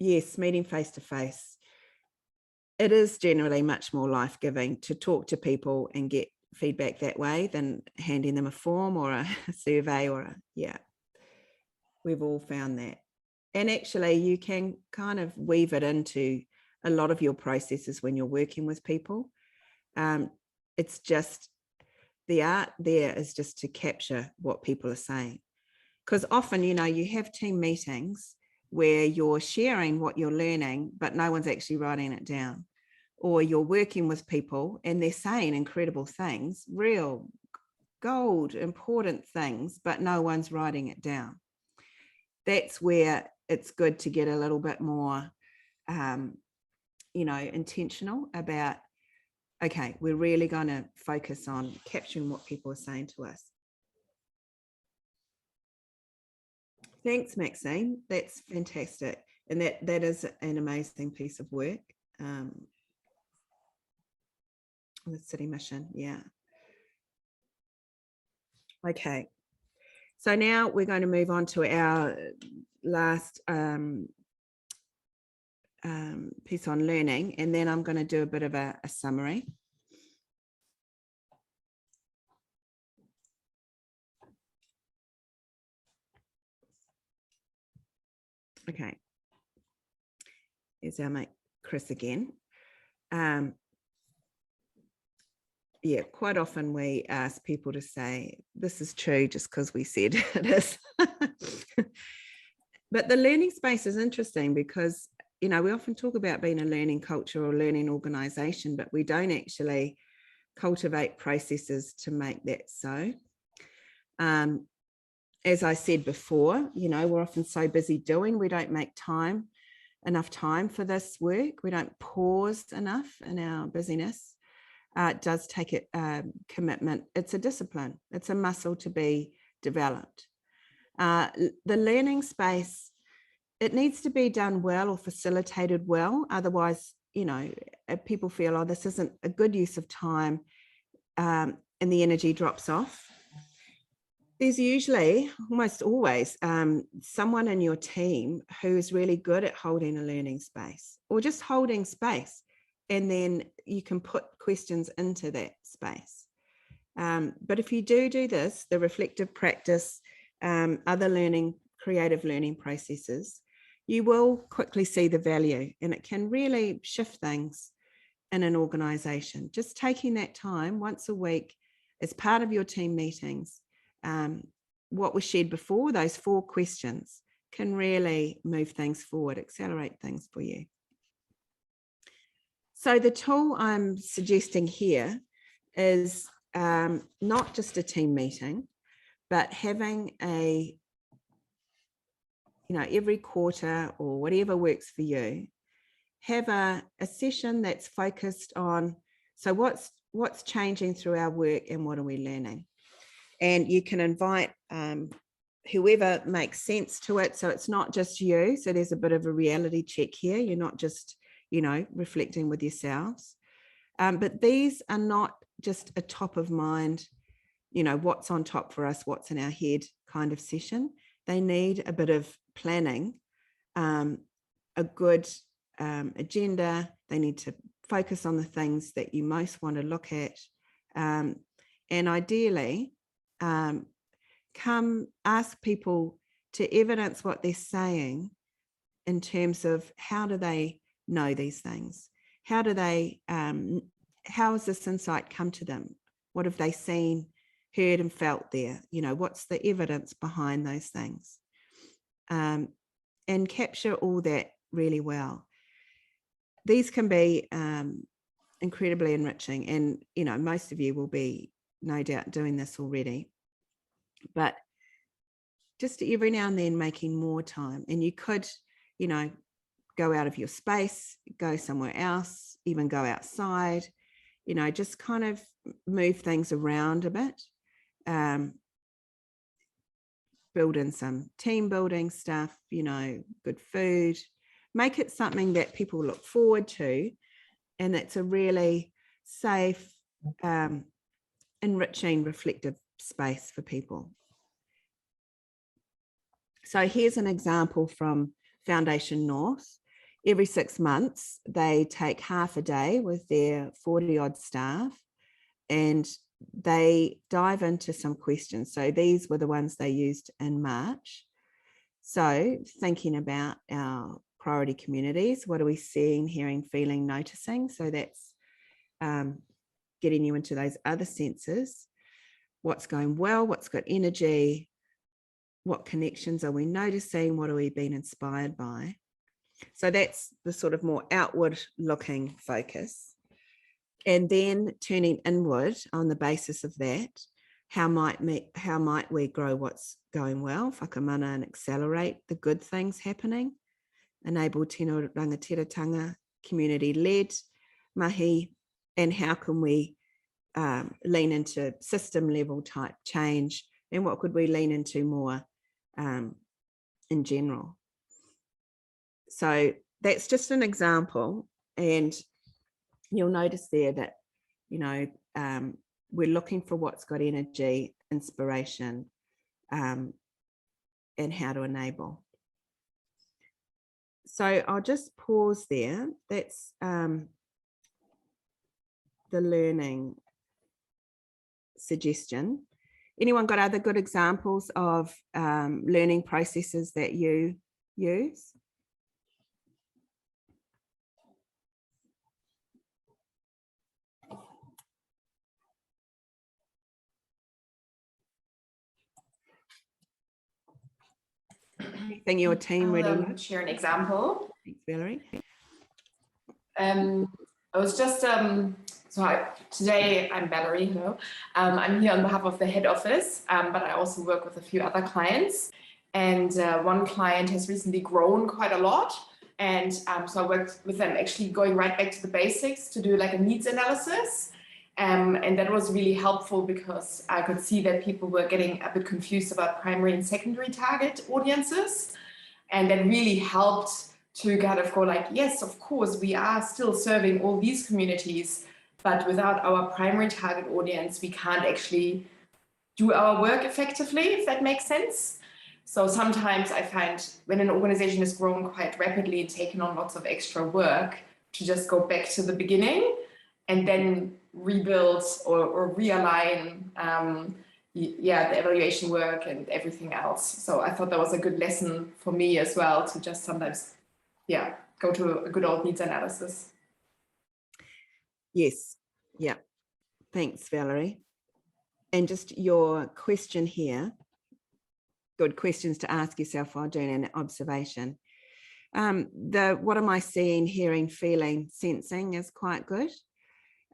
Yes, meeting face to face. It is generally much more life-giving to talk to people and get feedback that way than handing them a form or a survey we've all found that. And actually you can kind of weave it into a lot of your processes when you're working with people. It's just the art there is just to capture what people are saying, because often you have team meetings where you're sharing what you're learning but no one's actually writing it down, or you're working with people and they're saying incredible things, real gold important things, but no one's writing it down. That's where it's good to get a little bit more intentional about, okay, we're really going to focus on capturing what people are saying to us. Thanks, Maxine. That's fantastic. And that is an amazing piece of work. The city mission, yeah. Okay. So now we're going to move on to our last piece on learning, and then I'm going to do a bit of a summary. Okay. Here's our mate Chris again. Yeah, quite often we ask people to say, this is true just because we said it is. But the learning space is interesting because, we often talk about being a learning culture or learning organisation, but we don't actually cultivate processes to make that so. As I said before, we're often so busy doing, we don't make enough time for this work. We don't pause enough in our busyness. It does take a commitment. It's a discipline. It's a muscle to be developed. The learning space, it needs to be done well or facilitated well. Otherwise, if people feel, oh, this isn't a good use of time, and the energy drops off. There's usually, almost always, someone in your team who is really good at holding a learning space or just holding space. And then you can put questions into that space. But if you do this, the reflective practice, other creative learning processes, you will quickly see the value, and it can really shift things in an organisation. Just taking that time once a week as part of your team meetings, what was shared before, those 4 questions, can really move things forward, accelerate things for you. So the tool I'm suggesting here is not just a team meeting, but having every quarter or whatever works for you, have a session that's focused on, so what's changing through our work and what are we learning? And you can invite whoever makes sense to it. So it's not just you. So there's a bit of a reality check here. You're not just reflecting with yourselves. But these are not just a top of mind, what's on top for us, what's in our head kind of session. They need a bit of planning, a good agenda. They need to focus on the things that you most want to look at. And ideally, come ask people to evidence what they're saying in terms of how do they know these things? How do they how has this insight come to them? What have they seen, heard and felt there? You know, what's the evidence behind those things? And capture all that really well. These can be incredibly enriching, and you know, most of you will be no doubt doing this already, but just every now and then making more time. And you could, you know, go out of your space, go somewhere else, even go outside, you know, just kind of move things around a bit, build in some team building stuff, you know, good food, make it something that people look forward to, and it's a really safe, enriching, reflective space for people. So here's an example from Foundation North. Every 6 months, they take half a day with their 40 odd staff and they dive into some questions. So these were the ones they used in March. So thinking about our priority communities, what are we seeing, hearing, feeling, noticing? So that's getting you into those other senses. What's going well, what's got energy, what connections are we noticing, what are we being inspired by? So that's the sort of more outward looking focus. And then turning inward on the basis of that, how might we grow what's going well, whakamana, and accelerate the good things happening, enable tino rangatiratanga, community-led mahi, and how can we lean into system level type change, and what could we lean into more in general. So that's just an example, and you'll notice there that, you know, we're looking for what's got energy, inspiration, and how to enable. So I'll just pause there. That's the learning suggestion. Anyone got other good examples of learning processes that you use? Anything your team really share an example. Thanks, Valerie. I was just today I'm Valerie. Hello. I'm here on behalf of the head office, but I also work with a few other clients. And one client has recently grown quite a lot, and so I worked with them actually going right back to the basics to do like a needs analysis. And that was really helpful because I could see that people were getting a bit confused about primary and secondary target audiences. And that really helped to kind of go like, yes, of course, we are still serving all these communities, but without our primary target audience, we can't actually do our work effectively, if that makes sense. So sometimes I find when an organization has grown quite rapidly and taken on lots of extra work, to just go back to the beginning and then rebuild or realign the evaluation work and everything else. So I thought that was a good lesson for me as well, to just sometimes go to a good old needs analysis. Yes, yeah, thanks, Valerie. And just your question here, good questions to ask yourself while doing an observation. What am I seeing, hearing, feeling, sensing is quite good.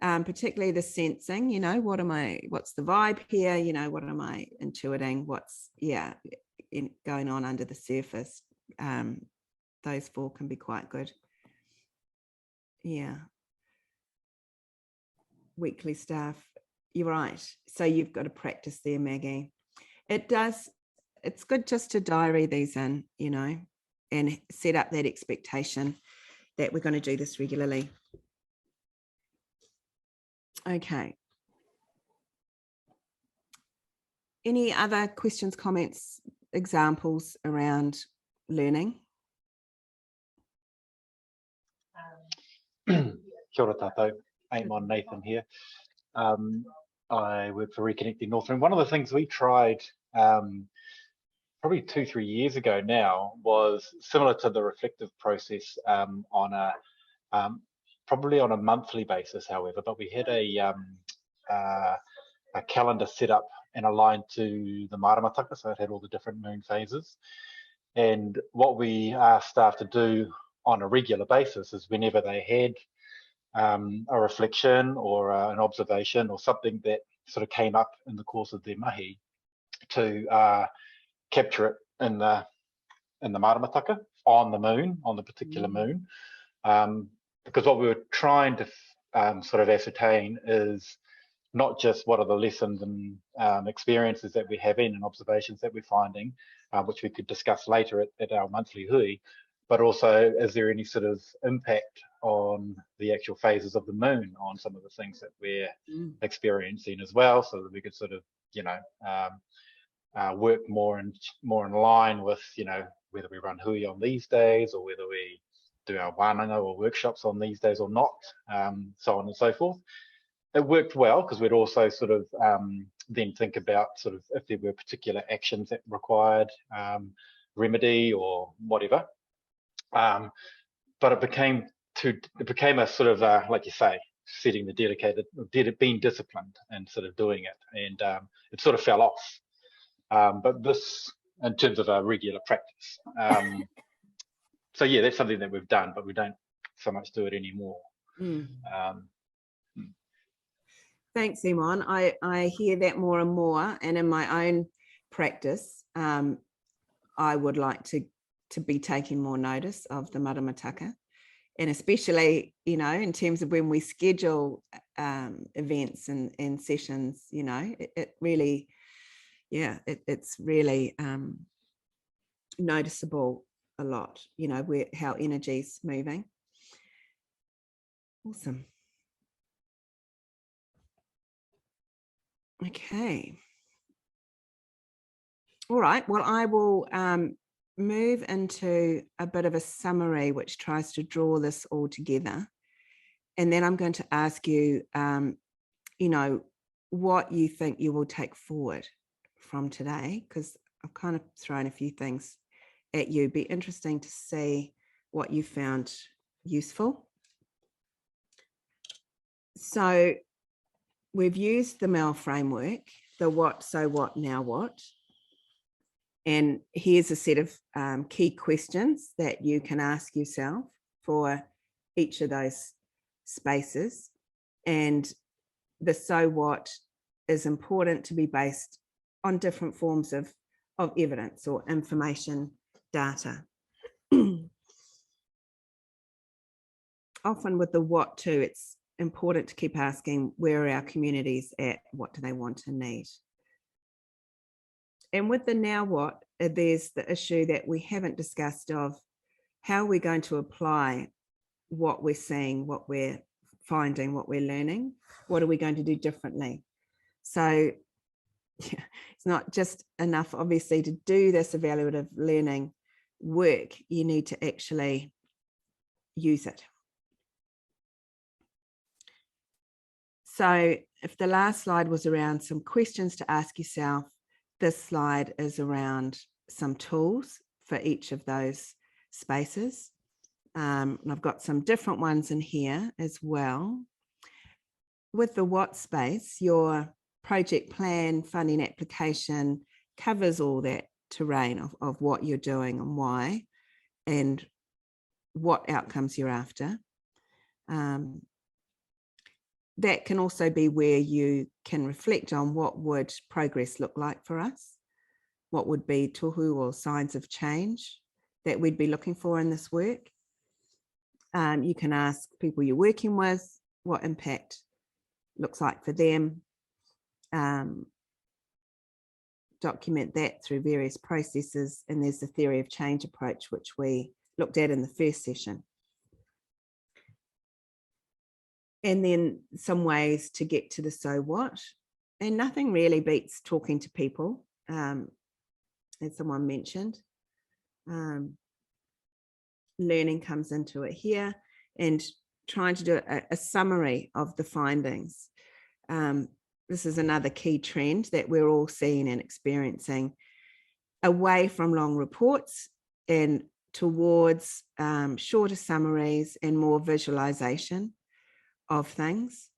Particularly the sensing, you know, what's the vibe here, you know, what am I intuiting, what's going on under the surface. Those four can be quite good. Yeah. Weekly staff, you're right. So you've got to practice there, Maggie. It's good just to diary these in, you know, and set up that expectation that we're going to do this regularly. Okay. Any other questions, comments, examples around learning? Kia ora tātou, Amon Nathan here. I work for Reconnecting North, and one of the things we tried probably 2-3 years ago now was similar to the reflective process on a probably on a monthly basis, however, but we had a calendar set up and aligned to the maramataka, so it had all the different moon phases. And what we asked staff to do on a regular basis is whenever they had a reflection or an observation or something that sort of came up in the course of their mahi, to capture it in the maramataka on the moon, on the particular moon, because what we were trying to sort of ascertain is not just what are the lessons and experiences that we're having and observations that we're finding, which we could discuss later at our monthly hui, but also is there any sort of impact on the actual phases of the moon on some of the things that we're experiencing as well, so that we could sort of, you know, work more in line with, you know, whether we run hui on these days or whether we do our wānanga or workshops on these days or not, so on and so forth. It worked well because we'd also sort of then think about sort of if there were particular actions that required remedy or whatever. But it became a sort of like you say, setting the dedicated, being disciplined and sort of doing it, and it sort of fell off. But this, in terms of our regular practice, so yeah, that's something that we've done, but we don't so much do it anymore. Thanks, Simon. I hear that more and more, and in my own practice, I would like to be taking more notice of the maramataka, and especially, you know, in terms of when we schedule events and sessions, you know, it really, yeah, it's really noticeable a lot, you know, how energy's moving. Awesome. Okay. All right. Well, I will move into a bit of a summary which tries to draw this all together. And then I'm going to ask you, you know, what you think you will take forward from today, because I've kind of thrown a few things at you. It'd be interesting to see what you found useful. So we've used the MEL framework, the what, so what, now what. And here's a set of key questions that you can ask yourself for each of those spaces. And the so what is important to be based on different forms of evidence or information data. Often with the what too, it's important to keep asking, where are our communities at? What do they want and need? And with the now what, there's the issue that we haven't discussed of how we're going to apply what we're seeing, what we're finding, what we're learning. What are we going to do differently? So yeah, it's not just enough, obviously, to do this evaluative learning work. You need to actually use it. So if the last slide was around some questions to ask yourself, this slide is around some tools for each of those spaces. And I've got some different ones in here as well. With the what space, your project plan, funding application covers all that terrain of what you're doing and why, and what outcomes you're after. That can also be where you can reflect on what would progress look like for us, what would be tohu or signs of change that we'd be looking for in this work. You can ask people you're working with what impact looks like for them. Document that through various processes, and there's the theory of change approach, which we looked at in the first session. And then some ways to get to the so what, and nothing really beats talking to people, as someone mentioned. Learning comes into it here, and trying to do a summary of the findings. This is another key trend that we're all seeing and experiencing, away from long reports and towards shorter summaries and more visualization of things,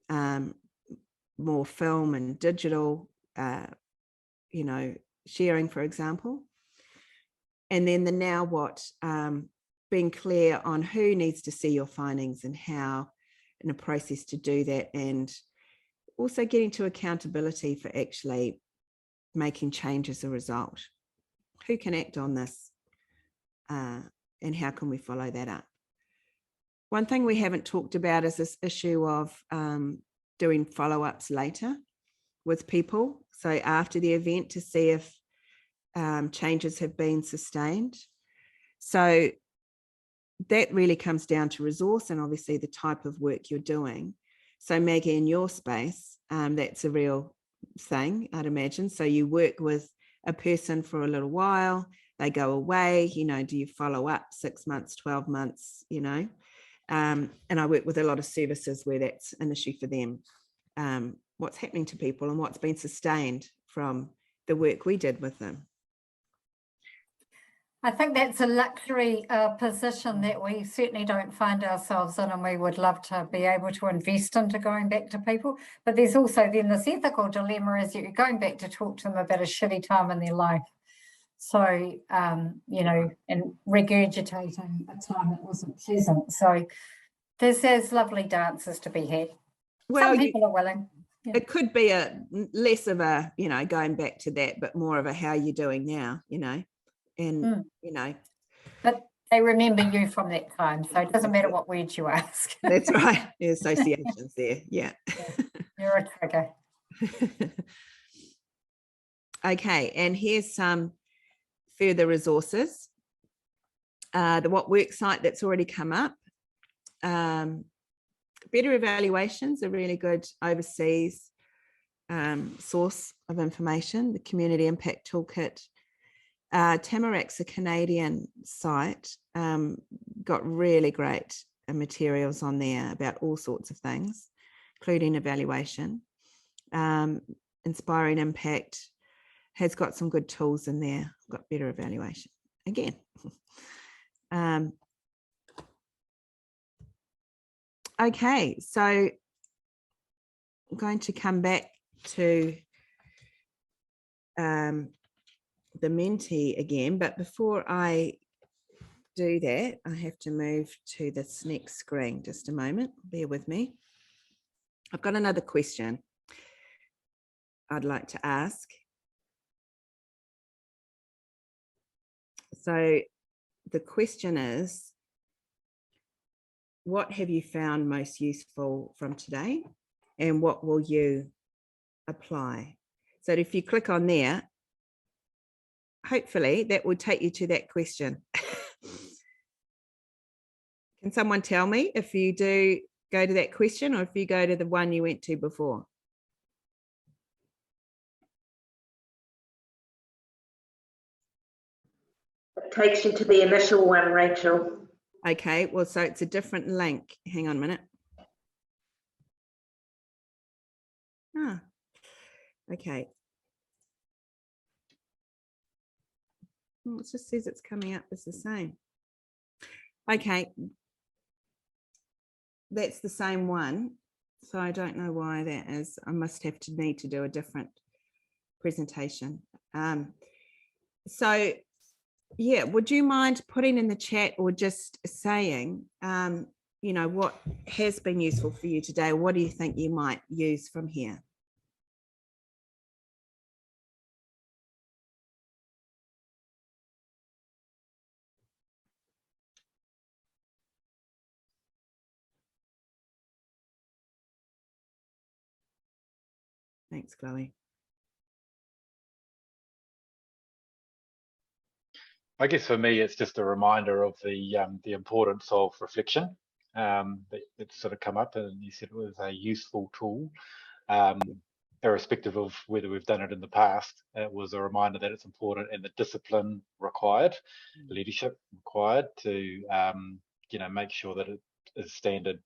more film and digital, sharing, for example. And then the now what, being clear on who needs to see your findings and how, and a process to do that, and also getting to accountability for actually making change as a result. Who can act on this, and how can we follow that up? One thing we haven't talked about is this issue of doing follow-ups later with people. So after the event, to see if changes have been sustained. So that really comes down to resource and obviously the type of work you're doing. So Maggie, in your space, that's a real thing, I'd imagine. So you work with a person for a little while, they go away, do you follow up 6 months, 12 months, and I work with a lot of services where that's an issue for them. What's happening to people and what's been sustained from the work we did with them. I think that's a luxury position that we certainly don't find ourselves in, and we would love to be able to invest into going back to people. But there's also then this ethical dilemma as you're going back to talk to them about a shitty time in their life. So, and regurgitating a time that wasn't pleasant. So there's lovely dances to be had. Well, some people are willing. Yeah. It could be a less of a, going back to that, but more of a how you're doing now, and But they remember you from that time, so it doesn't matter what words you ask. That's right. The associations there. Yeah. You're a trigger. Okay, and here's some further resources. The What Work site that's already come up. Better Evaluations, a really good overseas source of information. The Community Impact Toolkit. Tamarac's a Canadian site, got really great materials on there about all sorts of things, including evaluation. Inspiring Impact has got some good tools in there, got Better Evaluation again. Okay, so I'm going to come back to the Menti again, but before I do that, I have to move to this next screen. Just a moment, bear with me. I've got another question I'd like to ask. So the question is, what have you found most useful from today, and what will you apply? So if you click on there, hopefully that will take you to that question. Can someone tell me if you do go to that question or if you go to the one you went to before? It takes you to the initial one, Rachel. Okay, well, so it's a different link. Hang on a minute. Okay. Well, it just says it's coming up as the same. Okay. That's the same one. So I don't know why that is. I must need to do a different presentation. So yeah, would you mind putting in the chat or just saying, what has been useful for you today? What do you think you might use from here? Thanks, Chloe. I guess for me, it's just a reminder of the importance of reflection that sort of come up, and you said it was a useful tool, irrespective of whether we've done it in the past. It was a reminder that it's important, and the discipline required, leadership required to make sure that it is standard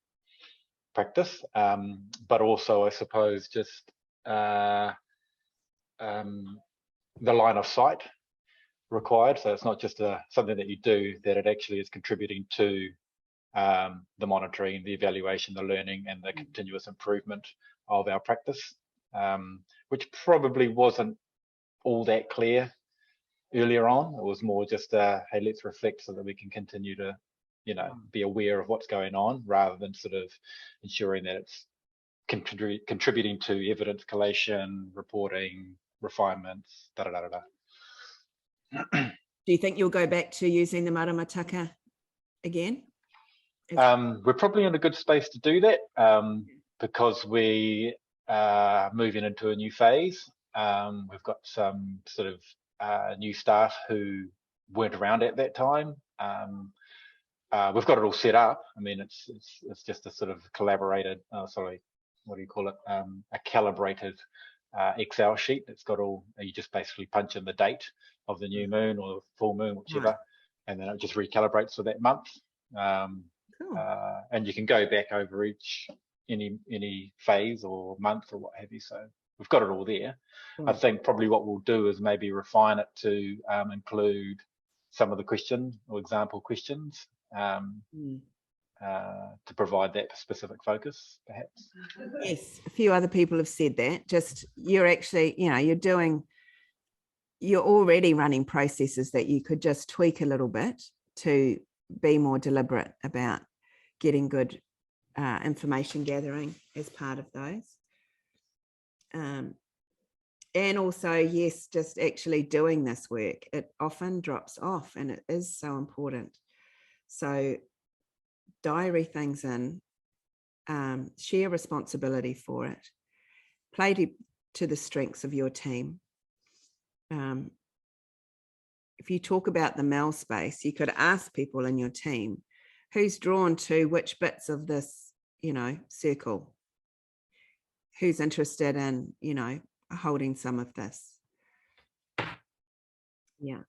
practice, but also I suppose just the line of sight required. So it's not just something that you do, that it actually is contributing to the monitoring, the evaluation, the learning, and the continuous improvement of our practice, which probably wasn't all that clear earlier on. It was more just hey, let's reflect so that we can continue to, you know, be aware of what's going on, rather than sort of ensuring that it's contributing to evidence collation, reporting, refinements, da da da da. Do you think you'll go back to using the maramataka again? We're probably in a good space to do that, because we are moving into a new phase. We've got some sort of new staff who weren't around at that time. We've got it all set up. I mean, it's just a sort of collaborated, what do you call it? A calibrated Excel sheet. It's got all, you just basically punch in the date of the new moon or the full moon, whichever, and then it just recalibrates for that month. Cool. And you can go back over any phase or month or what have you. So we've got it all there. I think probably what we'll do is maybe refine it to include some of the question or example questions to provide that specific focus, perhaps. Yes, a few other people have said that. Just you're actually, you know, you're already running processes that you could just tweak a little bit to be more deliberate about getting good information gathering as part of those. And also, yes, just actually doing this work, it often drops off, and it is so important. So diary things in, share responsibility for it, play to the strengths of your team. If you talk about the Mel space, you could ask people in your team, who's drawn to which bits of this, you know, circle? Who's interested in, you know, holding some of this? Yeah.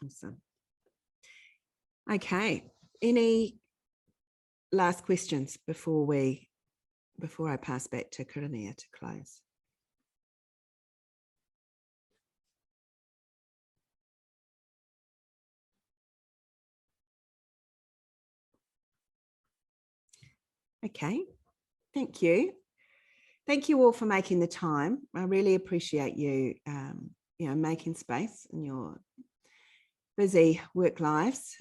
Awesome. Okay. Any last questions before I pass back to Karanea to close? Okay, thank you. Thank you all for making the time. I really appreciate you, you know, making space in your busy work lives.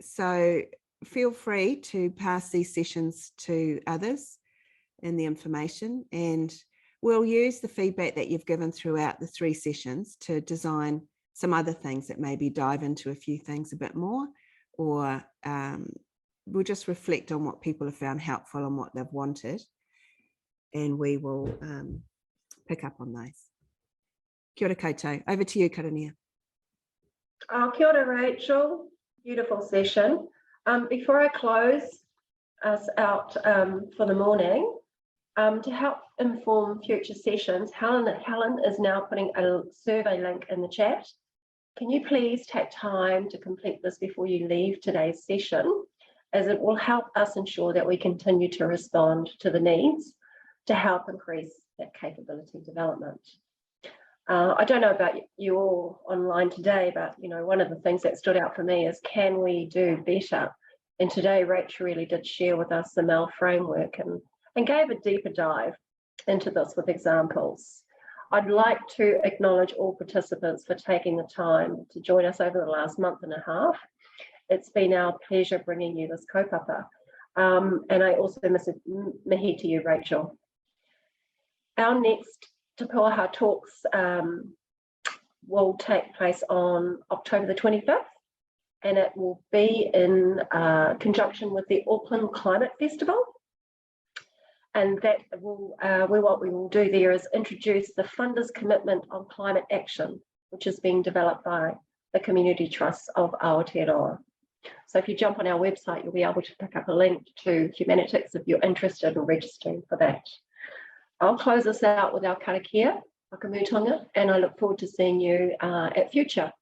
So feel free to pass these sessions to others and the information, and we'll use the feedback that you've given throughout the 3 sessions to design some other things that maybe dive into a few things a bit more, or we'll just reflect on what people have found helpful and what they've wanted, and we will pick up on those. Kia ora koutou. Over to you, Karanea. Kia ora, Rachel. Beautiful session. Before I close us out for the morning, to help inform future sessions, Helen is now putting a survey link in the chat. Can you please take time to complete this before you leave today's session, as it will help us ensure that we continue to respond to the needs to help increase that capability development. I don't know about you all online today, but you know, one of the things that stood out for me is, can we do better? And today, Rachel really did share with us the MEL framework and gave a deeper dive into this with examples. I'd like to acknowledge all participants for taking the time to join us over the last month and a half. It's been our pleasure bringing you this kaupapa. And I also mihi to you, Rachel. Our next Te Pūaha Talks will take place on October the 25th, and it will be in conjunction with the Auckland Climate Festival. And that will, what we will do there is introduce the funders' commitment on climate action, which is being developed by the Community Trusts of Aotearoa. So if you jump on our website, you'll be able to pick up a link to Humanitics if you're interested in registering for that. I'll close this out with our karakia, whakamutanga, and I look forward to seeing you at future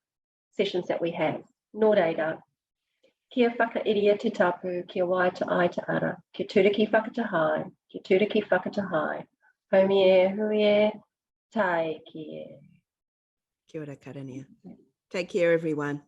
sessions that we have. Nō reira. Kia whakairia te tapu, kia wai te ai te ara, kia tura ki whakatahai, kia tura ki whakatahai, haumi e hui e, tae ki e. Kia ora, Karania. Take care, everyone.